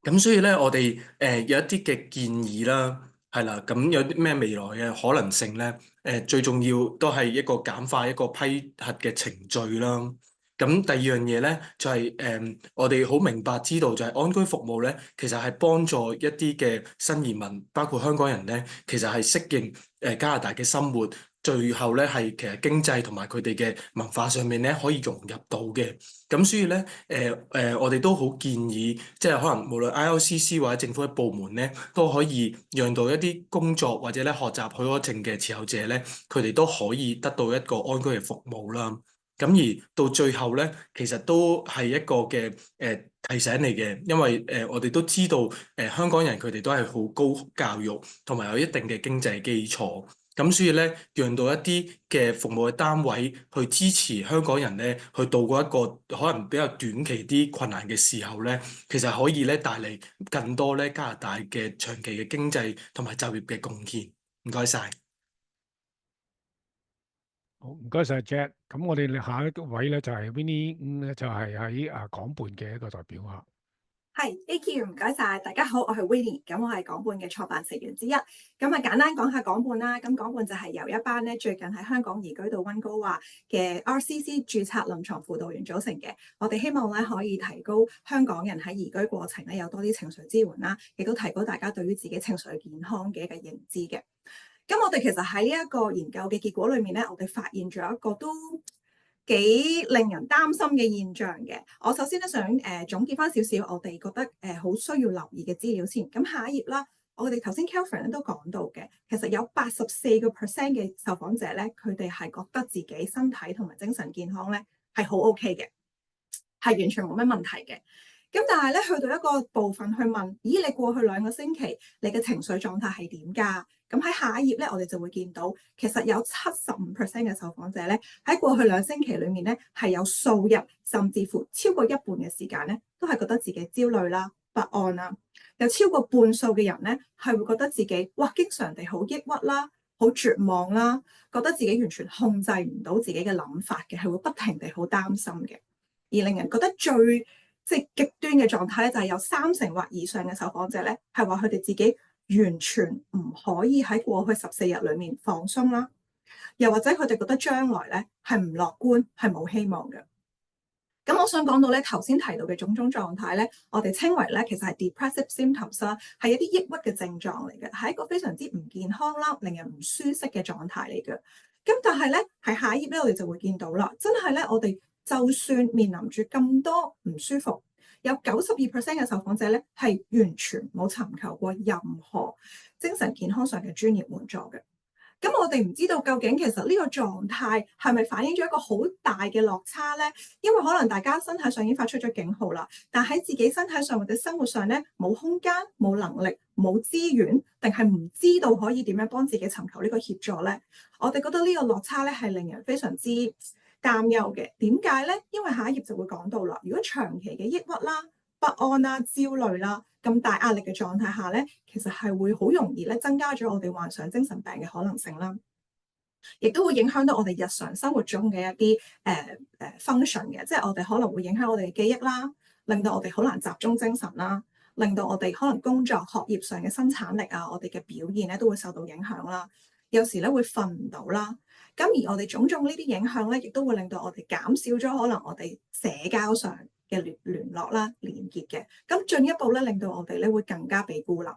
咁所以咧，我哋有一啲嘅建議啦，係啦，咁有啲咩未來嘅可能性咧？最重要都係一個簡化一個批核嘅程序啦。咁第二樣嘢咧，就係我哋好明白知道就係安居服務咧，其實係幫助一啲嘅新移民，包括香港人咧，其實係適應加拿大嘅生活。最後咧係其實經濟同埋佢哋嘅文化上面咧可以融入到嘅，咁所以咧我哋都好建議，即係可能無論 ILCC 或者政府嘅部門咧，都可以讓到一啲工作或者咧學習許可證嘅持有者咧，佢哋都可以得到一個安居嘅服務啦。咁而到最後咧，其實都係一個嘅提醒嚟嘅，因為我哋都知道香港人佢哋都係好高教育同埋有一定嘅經濟基礎。咁所以咧，讓到一啲嘅服務嘅單位去支持香港人咧，去度過一個可能比較短期啲困難嘅時候咧，其實可以咧帶嚟更多咧加拿大嘅長期嘅經濟同埋就業嘅貢獻。唔該晒。好，唔該晒 Jack。咁我哋下一位咧就係 Winnie 咧，就係喺港伴嘅一個代表嚇。係 AQ，唔該晒，大家好，我係 Winnie，咁我係港伴嘅創辦成員之一。咁簡單講下港伴啦。咁港伴就係由一班咧最近喺香港移居到溫哥華嘅 RCC 註冊臨床輔導員組成嘅。我哋希望咧可以提高香港人喺移居過程咧有多啲情緒支援啦，亦都提高大家對於自己情緒健康嘅一個認知嘅。咁我哋其實喺呢一個研究嘅結果裏面咧，我哋發現咗一個都幾令人擔心嘅現象嘅。我首先咧想總結翻少少我哋覺得好需要留意嘅資料先。咁下一頁啦，我哋頭先 Kelvin 都講到嘅，其實有84% 嘅受訪者咧，佢哋係覺得自己身體同埋精神健康咧係好 OK 嘅，係完全冇乜問題嘅。咁但係咧去到一個部分去問，咦，你過去2個星期你嘅情緒狀態係點㗎？咁喺下一頁咧，我哋就會見到，其實有75% 嘅受訪者咧，喺過去2星期裏面咧，係有數日甚至乎超過一半嘅時間咧，都係覺得自己焦慮啦、不安啦。有超過半數嘅人咧，係會覺得自己哇，經常地好抑鬱啦、好絕望啦，覺得自己完全控制唔到自己嘅諗法嘅，係會不停地好擔心嘅。而令人覺得最極端嘅狀態咧，就係有30%或以上嘅受訪者咧，係話佢哋自己完全唔可以喺過去14日裡面放鬆啦，又或者佢哋覺得將來咧係唔樂觀，係冇希望嘅。咁我想講到咧頭先提到嘅種種狀態咧，我哋稱為咧其實係 depressive symptoms 啦，係一啲抑鬱嘅症狀嚟嘅，係一個非常之唔健康啦、令人唔舒適嘅狀態嚟嘅。咁但係咧喺下一頁咧，我哋就會見到啦，真係咧我哋就算面臨住咁多唔舒服，有92% 嘅受訪者咧係完全冇尋求過任何精神健康上嘅專業援助嘅。咁我哋唔知道究竟其實呢個狀態係咪反映咗一個好大嘅落差咧？因為可能大家身體上已經發出咗警號啦，但喺自己身體上或者生活上咧冇空間、冇能力、冇資源，定係唔知道可以點樣幫自己尋求呢個協助咧？我哋覺得呢個落差咧係令人非常之擔憂嘅。點解咧？因為下一頁就會講到啦。如果長期嘅抑鬱啦、不安啦、焦慮啦，咁大壓力嘅狀態下咧，其實係會好容易咧增加咗我哋患上精神病嘅可能性啦，亦都會影響到我哋日常生活中嘅一啲function 嘅，即係我哋可能會影響我哋嘅記憶啦，令到我哋好難集中精神啦，令到我哋可能工作學業上嘅生產力啊，我哋嘅表現咧都會受到影響啦，有時咧會瞓唔到啦。咁而我哋種種呢啲影響咧，亦都會令到我哋減少咗可能我哋社交上嘅聯絡啦、連結嘅，咁進一步咧令到我哋咧會更加被孤立。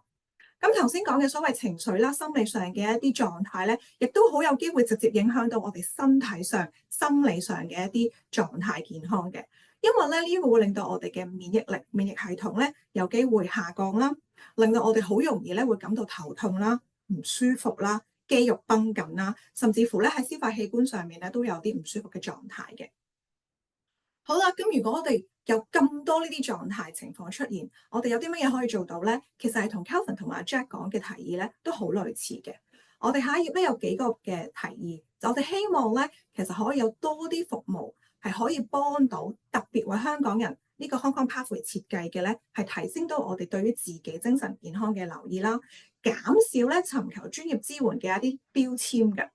咁頭先講嘅所謂情緒啦、心理上嘅一啲狀態咧，亦都好有機會直接影響到我哋身體上、心理上嘅一啲狀態健康嘅。因為咧呢個會令到我哋嘅免疫力、免疫系統咧有機會下降啦，令到我哋好容易咧會感到頭痛啦、唔舒服啦、肌肉繃緊啦，甚至乎咧喺消化器官上面咧都有啲唔舒服嘅狀態嘅。好啦，咁如果我哋有咁多呢啲狀態情況出現，我哋有啲乜嘢可以做到咧？其實係同 Kelvin 同埋 Jack 講嘅提議咧都好類似嘅。我哋下一頁咧有幾個嘅提議，就我哋希望咧其實可以有多啲服務係可以幫到特別為香港人呢個 Hong Kong Pathway 設計嘅咧，係提升到我哋對於自己精神健康嘅留意啦，減少咧尋求專業支援嘅一啲標籤嘅。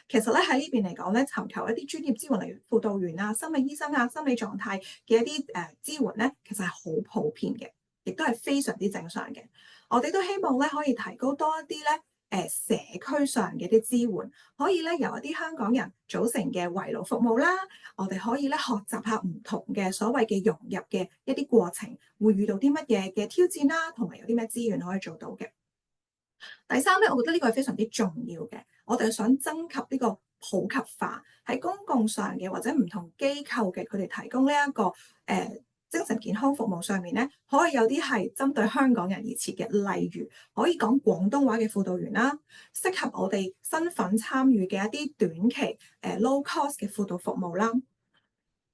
其實咧喺呢邊嚟講咧，尋求一啲專業支援，例如輔導員啊、心理醫生啊、心理狀態嘅一啲支援咧，其實係好普遍嘅，亦都係非常之正常嘅。我哋都希望咧可以提高多一啲咧社區上嘅啲支援，可以咧由一啲香港人組成嘅圍爐服務啦，我哋可以咧學習下唔同嘅所謂嘅融入嘅一啲過程，會遇到啲乜嘢嘅挑戰啦，同埋有啲咩資源可以做到嘅。第三咧，我覺得呢個係非常之重要嘅。我哋想增及呢個普及化喺公共上嘅或者唔同機構嘅佢哋提供呢一個精神健康服務上面咧，可以有啲係針對香港人而設嘅，例如可以講廣東話嘅輔導員啦，適合我哋身份參與嘅一啲短期low cost 嘅輔導服務啦，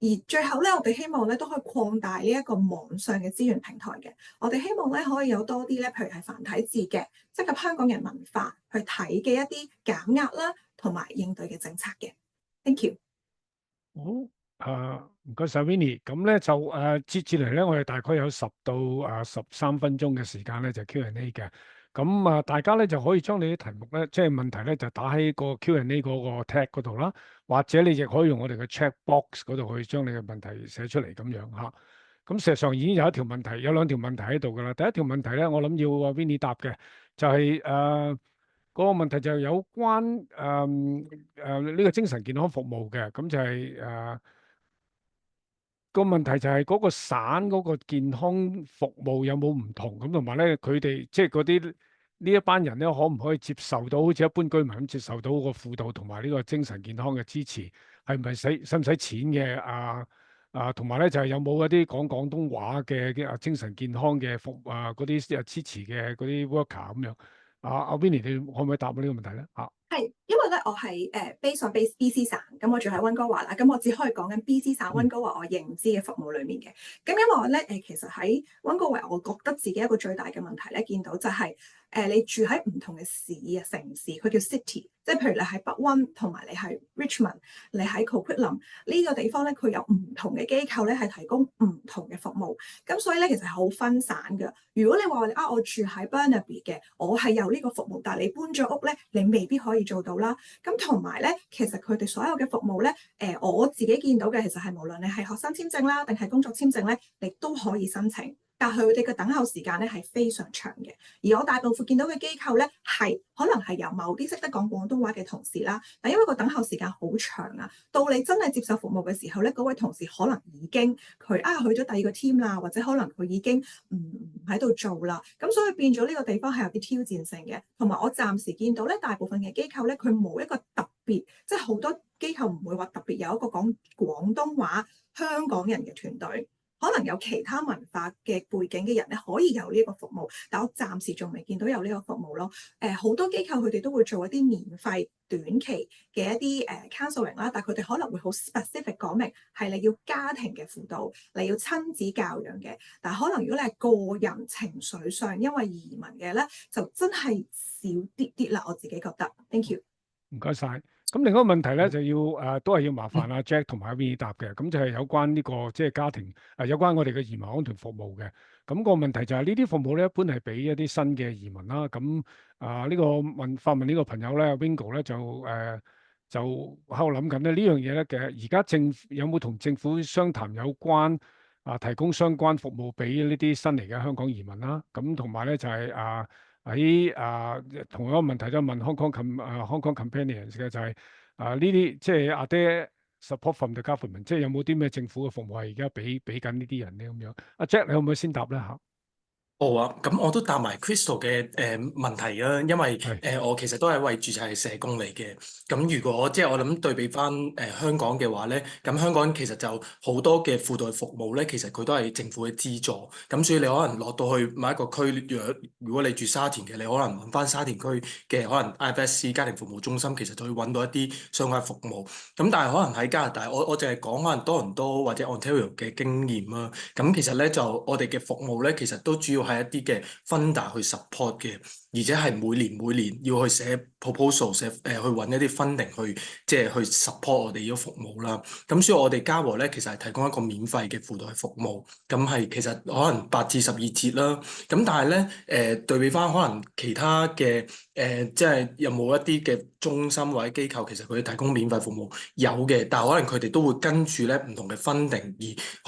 而最後咧，我哋希望咧都可以擴大呢一個網上嘅資源平台嘅。我哋希望咧可以有多啲咧，譬如係繁體字嘅，適合香港人文化去睇嘅一啲減壓啦，同埋應對嘅政策嘅。Thank you。好，唔該晒 Winnie。咁咧就接住嚟咧，我哋大概有10到13分鐘嘅時間咧就 Q&A 嘅。咁大家咧就可以將你啲題目咧，即係問題咧就打喺個 Q&A 嗰個 tag 嗰度啦，或者你亦可以用我哋嘅 chat box 嗰度去將你嘅問題寫出嚟咁樣嚇。咁事實上已經有一條問題，有2條問題喺度㗎啦。第一條問題咧，我諗要阿 Winnie 答嘅，就係嗰個問題就係有關呢個精神健康服務嘅，咁就係個問題就係嗰個省嗰個健康服務有冇唔同咁，同埋咧佢哋即係嗰啲呢一班人咧，可唔可以接受到好似一般居民咁接受到個輔導同埋呢個精神健康嘅支持，係唔係使唔使錢嘅同埋咧就係有冇一啲講廣東話嘅精神健康嘅嗰啲支持嘅嗰啲 worker 咁樣？阿 Winnie 你可唔可以答我呢個問題咧？係，因為咧我係based on BC 省，咁我住喺溫哥華啦，咁我只可以講緊 BC 省溫哥華我認知嘅服務裡面嘅。咁因為我咧其實喺溫哥華，我覺得自己一個最大嘅問題咧，見到就係你住喺唔同嘅市啊城市，佢叫 city，即係譬如你喺北溫同埋你係 Richmond，你喺 Coquitlam 呢個地方咧，佢有唔同嘅機構咧係提供唔同嘅服務，咁所以咧其實係好分散嘅。如果你話我住喺 Burnaby 嘅，我係有呢個服務，但係你搬咗屋咧，你未必可以做到啦。咁同埋咧，其實佢哋所有嘅服務咧，我自己見到嘅其實係無論你係學生簽證啦，定係工作簽證咧，你都可以申請。但係佢哋嘅等候時間咧係非常長嘅，而我大部分見到嘅機構咧係可能係由某啲識得講廣東話嘅同事啦，但因為個等候時間好長啊，到你真係接受服務嘅時候咧，嗰位同事可能已經佢去咗第二個 team 啦，或者可能佢已經唔喺度做啦，咁所以變咗呢個地方係有啲挑戰性嘅。同埋我暫時見到咧，大部分嘅機構咧，佢冇一個特別，即係好多機構唔會話特別有一個講廣東話香港人嘅團隊。可能有其他文化嘅背景嘅人咧，可以有呢個服務，但我暫時仲未見到有呢個服務咯。好多機構佢哋都會做一啲免費短期嘅一啲counseling 啦，但係佢哋可能會好 specific 講明係你要家庭嘅輔導，你要親子教養嘅。但係可能如果你係個人情緒上因為移民嘅咧，就真係少啲啲啦。我自己覺得。Thank you。唔該晒。咁另一個問題咧就要都係要麻煩阿 Jack 同埋阿 Winnie 答嘅，咁就係有關呢個即係家庭有關我哋嘅移民安全服務嘅。咁個問題就係呢啲服務咧，一般係俾一啲新嘅移民啦。咁呢個發問呢個朋友咧 Wingo 咧就喺度諗緊咧呢樣嘢咧嘅，而家政府有冇同政府商談有關提供相關服務俾呢啲新嚟嘅香港移民啦？咁同埋咧就係喺同一個問題都問 Hong Kong Companions 嘅就係呢啲即係are there support from the government， 即係有冇啲咩政府嘅服務係而家俾緊呢啲人咧咁樣？阿 Jack 你可唔可以先答咧嚇？好啊，咁我都答埋 Crystal 嘅問題啊，因為我其實都係一位註冊嘅社工嚟嘅。咁如果即係我諗對比翻香港嘅話咧，咁香港其實就好多嘅輔導服務咧，其實佢都係政府嘅資助。咁所以你可能落到去某一個區，如果你住沙田嘅，你可能揾翻沙田區嘅可能 IFSC 家庭服務中心，其實就會揾到一啲相關服務。咁但係可能喺加拿大，我淨係講可能多倫多或者 Ontario 嘅經驗啦。咁其實咧就我哋嘅服務咧，其實都主要係一啲嘅 funder 去 support 嘅，而且係每年要去寫 proposal 去揾一啲 funding 去即係去 support 我哋呢個服務啦。咁所以我哋嘉禾咧其實係提供一個免費嘅輔導嘅服務，咁係其實可能8至12節啦。咁但係咧對比翻可能其他嘅即係有冇一啲嘅中心或者機構，其實佢哋提供免費服務有嘅，但係可能佢哋都會跟住咧唔同嘅 funding 而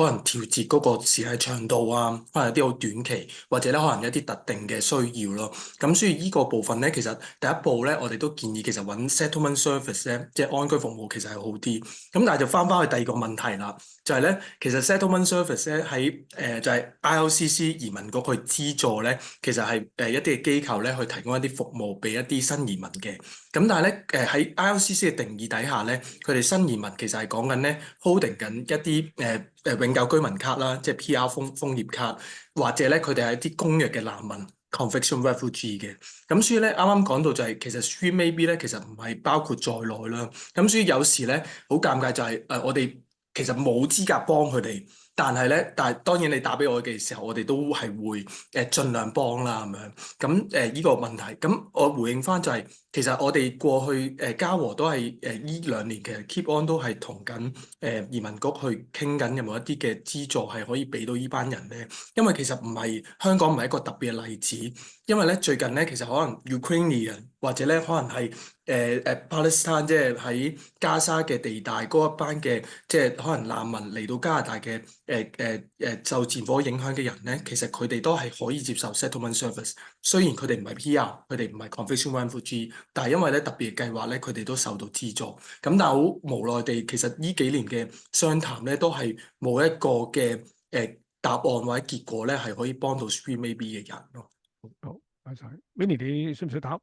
可能調節嗰個時間長度啊，可能有啲好短期，或者咧可能有一啲特定嘅需要咯。咁所以呢個部分咧，其實第一步咧，我哋都建議其實揾 settlement service 咧，即係安居服務其實係好啲。咁但係就翻去第二個問題啦，就係咧，其實 settlement service 咧喺就係 ILCC 移民局去資助咧，其實係一啲嘅機構咧去提供一啲服務俾一啲新移民嘅。咁但係咧喺 ILCC 嘅定義底下咧，佢哋新移民其實係講緊咧 holding 緊一啲永久居民卡啦，即係 PR 楓葉卡，或者咧佢哋係一啲公約嘅難民 conviction refugee 嘅。咁所以咧啱啱講到就係其實 Stream AB 咧其實唔係包括在內啦。咁所以有時咧好尷尬就係我哋其實冇資格幫佢哋。但係當然你打俾我嘅時候，我哋都係會盡量幫啦咁樣。咁呢個問題，咁我回應翻就係、其實我哋過去嘉禾都係呢2年其實 keep on 都係同緊移民局去傾緊有冇一啲嘅資助係可以俾到呢班人咧。因為其實香港唔係一個特別嘅例子，因為咧最近咧其實可能 Ukrainian 或者咧可能係Palestine 即係喺加沙嘅地帶嗰一班嘅即係可能難民嚟到加拿大嘅受戰火影響嘅人咧，其實佢哋都係可以接受 settlement service。雖然佢哋唔係 PR，佢哋唔係 conviction refugee，但係因為咧特別計劃咧，佢哋都受到資助。咁但係好無奈地，其實呢幾年嘅商談咧都係冇一個嘅答案或者結果咧係可以幫到 Stream AB 嘅人咯。好，多謝 Winnie，你需唔需要答？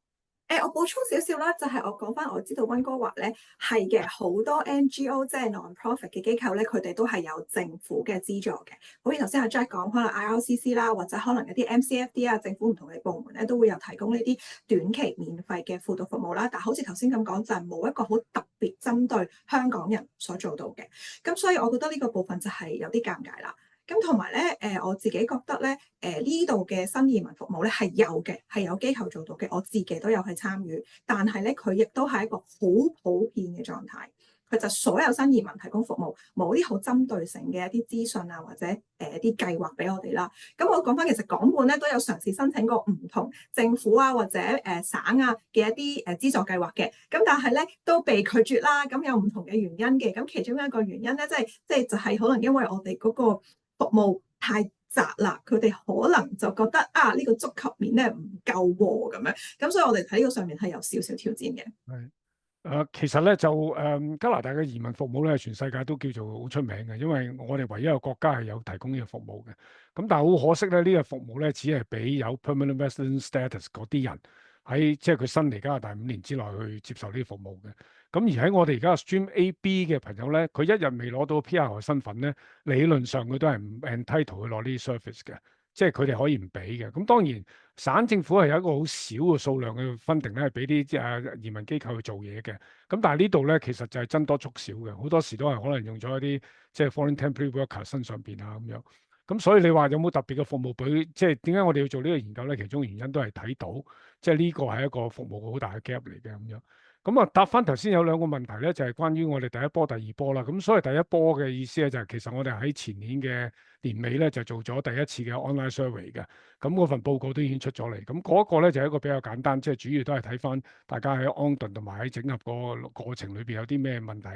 我補充少少啦，就係我講翻，我知道溫哥華咧係嘅，好多 NGO 即係 non-profit 嘅機構咧，佢哋都係有政府嘅資助嘅。好似頭先阿 Jack 講，可能 IRCC 啦，或者可能一啲 MCFD 啊，政府唔同嘅部門咧都會有提供呢啲短期免費嘅輔導服務啦。但係好似頭先咁講，就係冇一個好特別針對香港人所做到嘅。咁所以我覺得呢個部分就係有啲尷尬啦。咁同埋咧，我自己覺得咧，呢度嘅新移民服務咧係有嘅，係有機構做到嘅，我自己都有去參與。但係咧，佢亦都係一個好普遍嘅狀態，佢就所有新移民提供服務，冇啲好針對性嘅一啲資訊啊，或者一啲計劃俾我哋啦。咁我講翻，其實港本咧都有嘗試申請過唔同政府啊或者省啊嘅一啲資助計劃嘅，咁但係咧都被拒絕啦。咁有唔同嘅原因嘅，咁其中一個原因咧，就係可能因為我哋嗰個服務太窄啦，佢哋可能就覺得呢個觸及面咧唔夠喎咁樣，咁所以我哋喺呢個上面係有少少挑戰嘅。係其實咧就加拿大嘅移民服務咧，全世界都叫做好出名嘅，因為我哋唯一一個國家係有提供呢個服務嘅。咁但係好可惜咧，呢個服務咧只係俾有 permanent resident status 嗰啲人即係佢新嚟加拿大5年之內去接受呢啲服務嘅。咁而喺我哋而家 Stream AB 嘅朋友咧，佢一日未攞到 PR 嘅身份咧，理論上佢都係唔 entitled 去攞呢啲 service 嘅，即係佢哋可以唔俾嘅。咁當然省政府係有一個好少嘅數量嘅funding咧，係俾啲移民機構去做嘢嘅。咁但係呢度咧其實就係僧多粥少嘅，好多時都係可能用咗一啲即係 foreign temporary worker 身上邊啊咁樣。咁所以你話有冇特別嘅服務俾？即係點解我哋要做呢個研究咧？其中原因都係睇到，即係呢個係一個服務好大嘅 gap 嚟嘅咁樣。咁啊，答翻頭先有2個問題咧，就係關於我哋第一波、第二波啦。咁所謂第一波嘅意思咧，就係其實我哋喺前年嘅年尾咧就做咗第一次嘅 online survey 嘅。咁嗰份報告都已經出咗嚟。咁嗰一個咧就係一個比較簡單，即係主要都係睇翻大家喺安頓同埋喺整合個過程裏邊有啲咩問題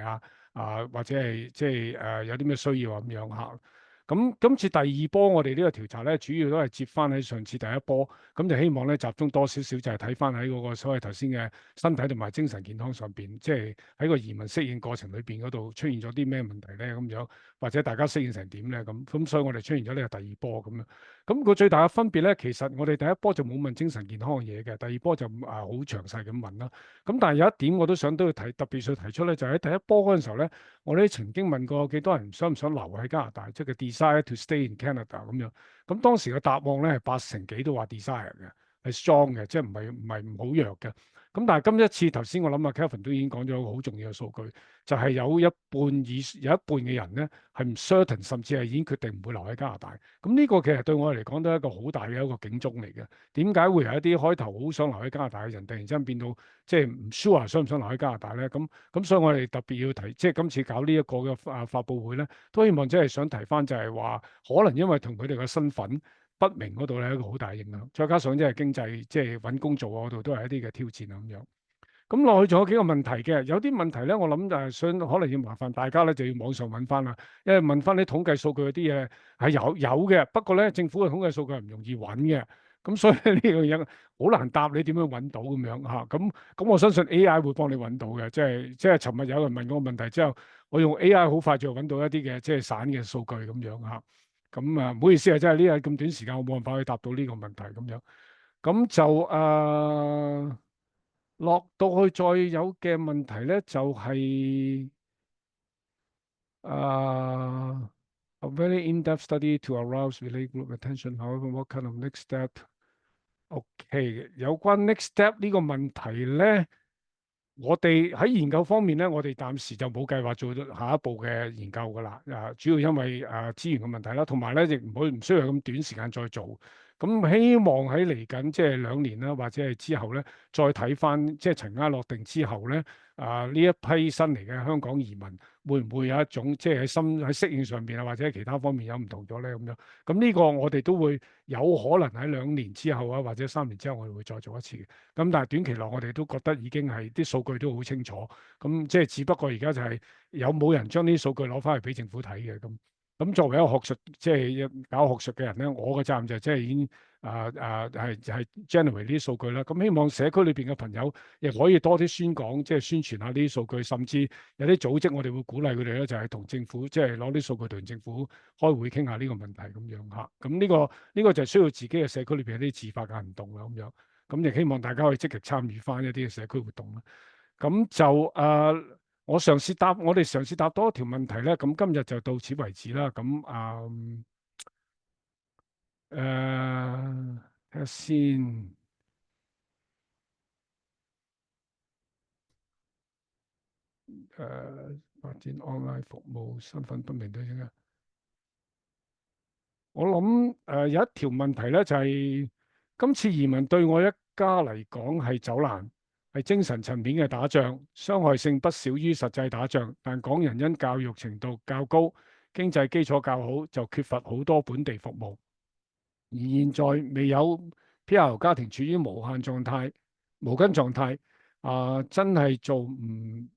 或者係即係有啲咩需要咁樣嚇。咁今次第二波我哋呢個調查咧，主要都係接翻喺上次第一波，咁就希望咧集中多少少就係睇翻喺嗰個所謂頭先嘅身體同埋精神健康上邊，即係喺個移民適應過程裏邊嗰度出現咗啲咩問題咧咁樣，或者大家適應成點咧咁，所以我哋出現咗呢個第二波咁樣。咁個最大嘅分別咧，其實我哋第一波就冇問精神健康嘅嘢嘅，第二波就好詳細咁問啦。咁但係有一點我都想都要特別想提出咧，就喺第一波嗰陣時候咧，我哋曾經問過幾多人想唔想留喺加拿大，即係個 desire to stay in Canada 咁樣。咁當時嘅答案咧係80%幾都話 desire 嘅，係 strong 嘅，即係唔係唔好弱嘅。咁但係今一次頭先我諗Kelvin 都已經講咗一個好重要嘅數據，就係有一半嘅人咧係唔 certain，甚至係已經決定唔會留喺加拿大。咁呢個其實對我嚟講都係一個好大嘅一個警鐘嚟嘅。點解會有一啲開頭好想留喺加拿大嘅人，突然之間變到即係唔 sure 想唔想留喺加拿大咧？咁所以我哋特別要提，即係今次搞呢一個嘅發佈會咧，都希望即係想提翻就係話，可能因為同佢哋嘅身份不明嗰度咧，一個好大影響，再加上即係經濟即係揾工做嗰度都係一啲嘅挑戰啊咁樣。咁落去仲有幾個問題嘅，有啲問題咧，我諗就係想可能要麻煩大家咧，就要網上揾翻啦，因為問翻啲統計數據嗰啲嘢係有嘅，不過咧政府嘅統計數據係唔容易揾嘅，咁所以呢樣嘢好難答你點樣揾到咁樣嚇。咁我相信 AI 會幫你揾到嘅，即係尋日有人問我個問題之後，我用 AI 好快就揾到一啲嘅即係散嘅數據咁樣嚇。咁唔好意思啊，真係呢個咁短時間我冇辦法去答到呢個問題咁樣。咁就落到去再有嘅問題咧，就係a very in-depth study to arouse relate group attention. However, what kind of next step? OK，有關 next step 呢個問題咧，我哋喺研究方面咧，我哋暫時就冇計劃做到下一步嘅研究㗎啦。主要因為資源嘅問題啦，同埋咧亦唔需要咁短時間再做。咁希望喺嚟緊即係2年啦，或者係之後咧，再睇翻即係塵埃落定之後咧，呢一批新嚟嘅香港移民會唔會有一種即係喺適應上邊啊，或者其他方面有唔同咗咧咁樣？咁呢個我哋都會有可能喺2年之後啊，或者3年之後，我哋會再做一次嘅。咁但係短期內我哋都覺得已經係啲數據都好清楚。咁即係只不過而家就係有冇人將啲數據攞翻去俾政府睇嘅咁。咁作為一個學術，即係搞學術嘅人咧，我嘅責任就即係已經係 generate 呢啲數據啦。咁希望社區裏邊嘅朋友亦可以多啲宣講，即係宣傳下呢啲數據，甚至有啲組織我哋會鼓勵佢哋咧，就係同政府即係攞啲數據同政府開會傾下呢個問題咁樣嚇。咁呢個就係需要自己嘅社區裏邊一啲自發嘅行動啦咁樣。咁亦希望大家可以積極參與翻一啲嘅社區活動啦。咁就我哋嘗試答多一條問題咧，咁今日就到此為止啦。咁睇下先，發展 online 服務，身份不明都應該。我諗有一條問題咧，就係今次移民對我一家嚟講係走難。係精神層面嘅打仗，傷害性不少於實際打仗。但港人因教育程度較高、經濟基礎較好，就缺乏好多本地服務。而現在未有 PR 家庭處於無限狀態、無根狀態，真係做唔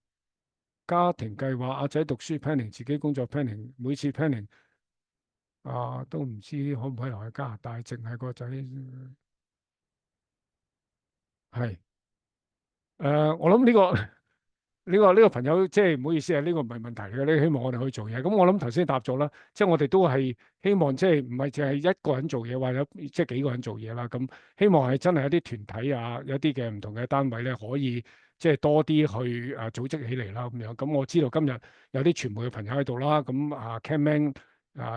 家庭計劃，阿仔讀書 planning， 自己工作 planning， 每次 planning 都唔知可唔可以留喺加拿大，淨係個仔係。我諗呢個朋友即係唔好意思啊，呢個唔係問題嘅，呢希望我哋可以做嘢。咁我諗頭先答咗啦，即係我哋都係希望即係唔係淨係一個人做嘢，或者即係幾個人做嘢啦。咁希望係真係一啲團體啊，有啲嘅唔同嘅單位咧，可以即係多啲去組織起嚟啦咁樣。咁我知道今日有啲傳媒嘅朋友喺度啦，咁Camman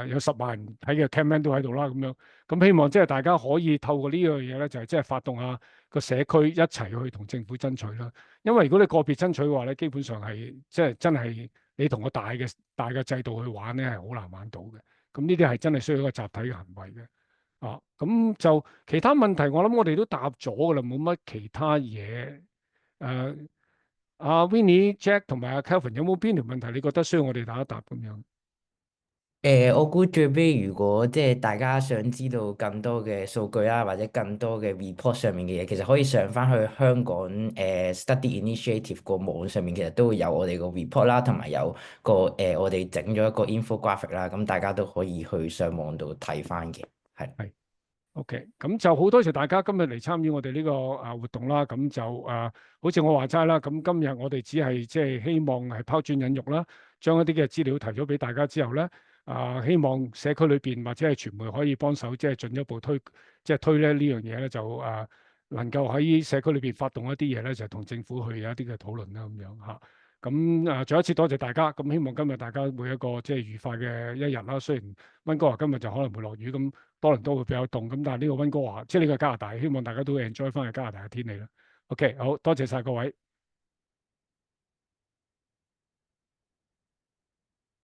有10萬人睇嘅 Camman 都喺度啦咁樣。咁希望即係大家可以透過呢樣嘢咧，就係即係發動下個社區一齊去同政府爭取啦。因為如果你個別爭取嘅話咧，基本上係即係真係你同個大嘅制度去玩咧，係好難玩到嘅。咁呢啲係真係需要一個集體嘅行為嘅。咁就其他問題，我諗我哋都答咗㗎啦，冇乜其他嘢。阿 Winnie、Jack 同埋阿 Kelvin 有冇邊條問題你覺得需要我哋答一答咁樣？我估最尾如果即係大家想知道更多嘅數據啦，或者更多嘅 report 上面嘅嘢，其實可以上翻去香港Study Initiative 個網上面，其實都會有我哋個 report 啦，同埋有個我哋整咗一個 infographic 啦，咁大家都可以去上網度睇翻嘅，係。OK，咁就好多謝大家今日嚟參與我哋呢個活動啦。咁就好似我話齋啦，咁今日我哋只係即係希望係拋磚引玉啦，將一啲嘅資料提咗俾大家之後咧，希望社區裏邊或者係傳媒可以幫手，即係進一步推咧呢樣嘢咧，就能夠喺社區裏邊發動一啲嘢咧，就同政府去有一啲嘅討論啦，咁樣嚇。咁再一次多謝大家。咁希望今日大家會一個即係愉快嘅一日啦。雖然溫哥華今日就可能會落雨，咁多倫多會比較凍，咁但係呢個溫哥華即係呢個加拿大，希望大家都 enjoy 翻去加拿大嘅天氣啦。OK，好多謝晒各位。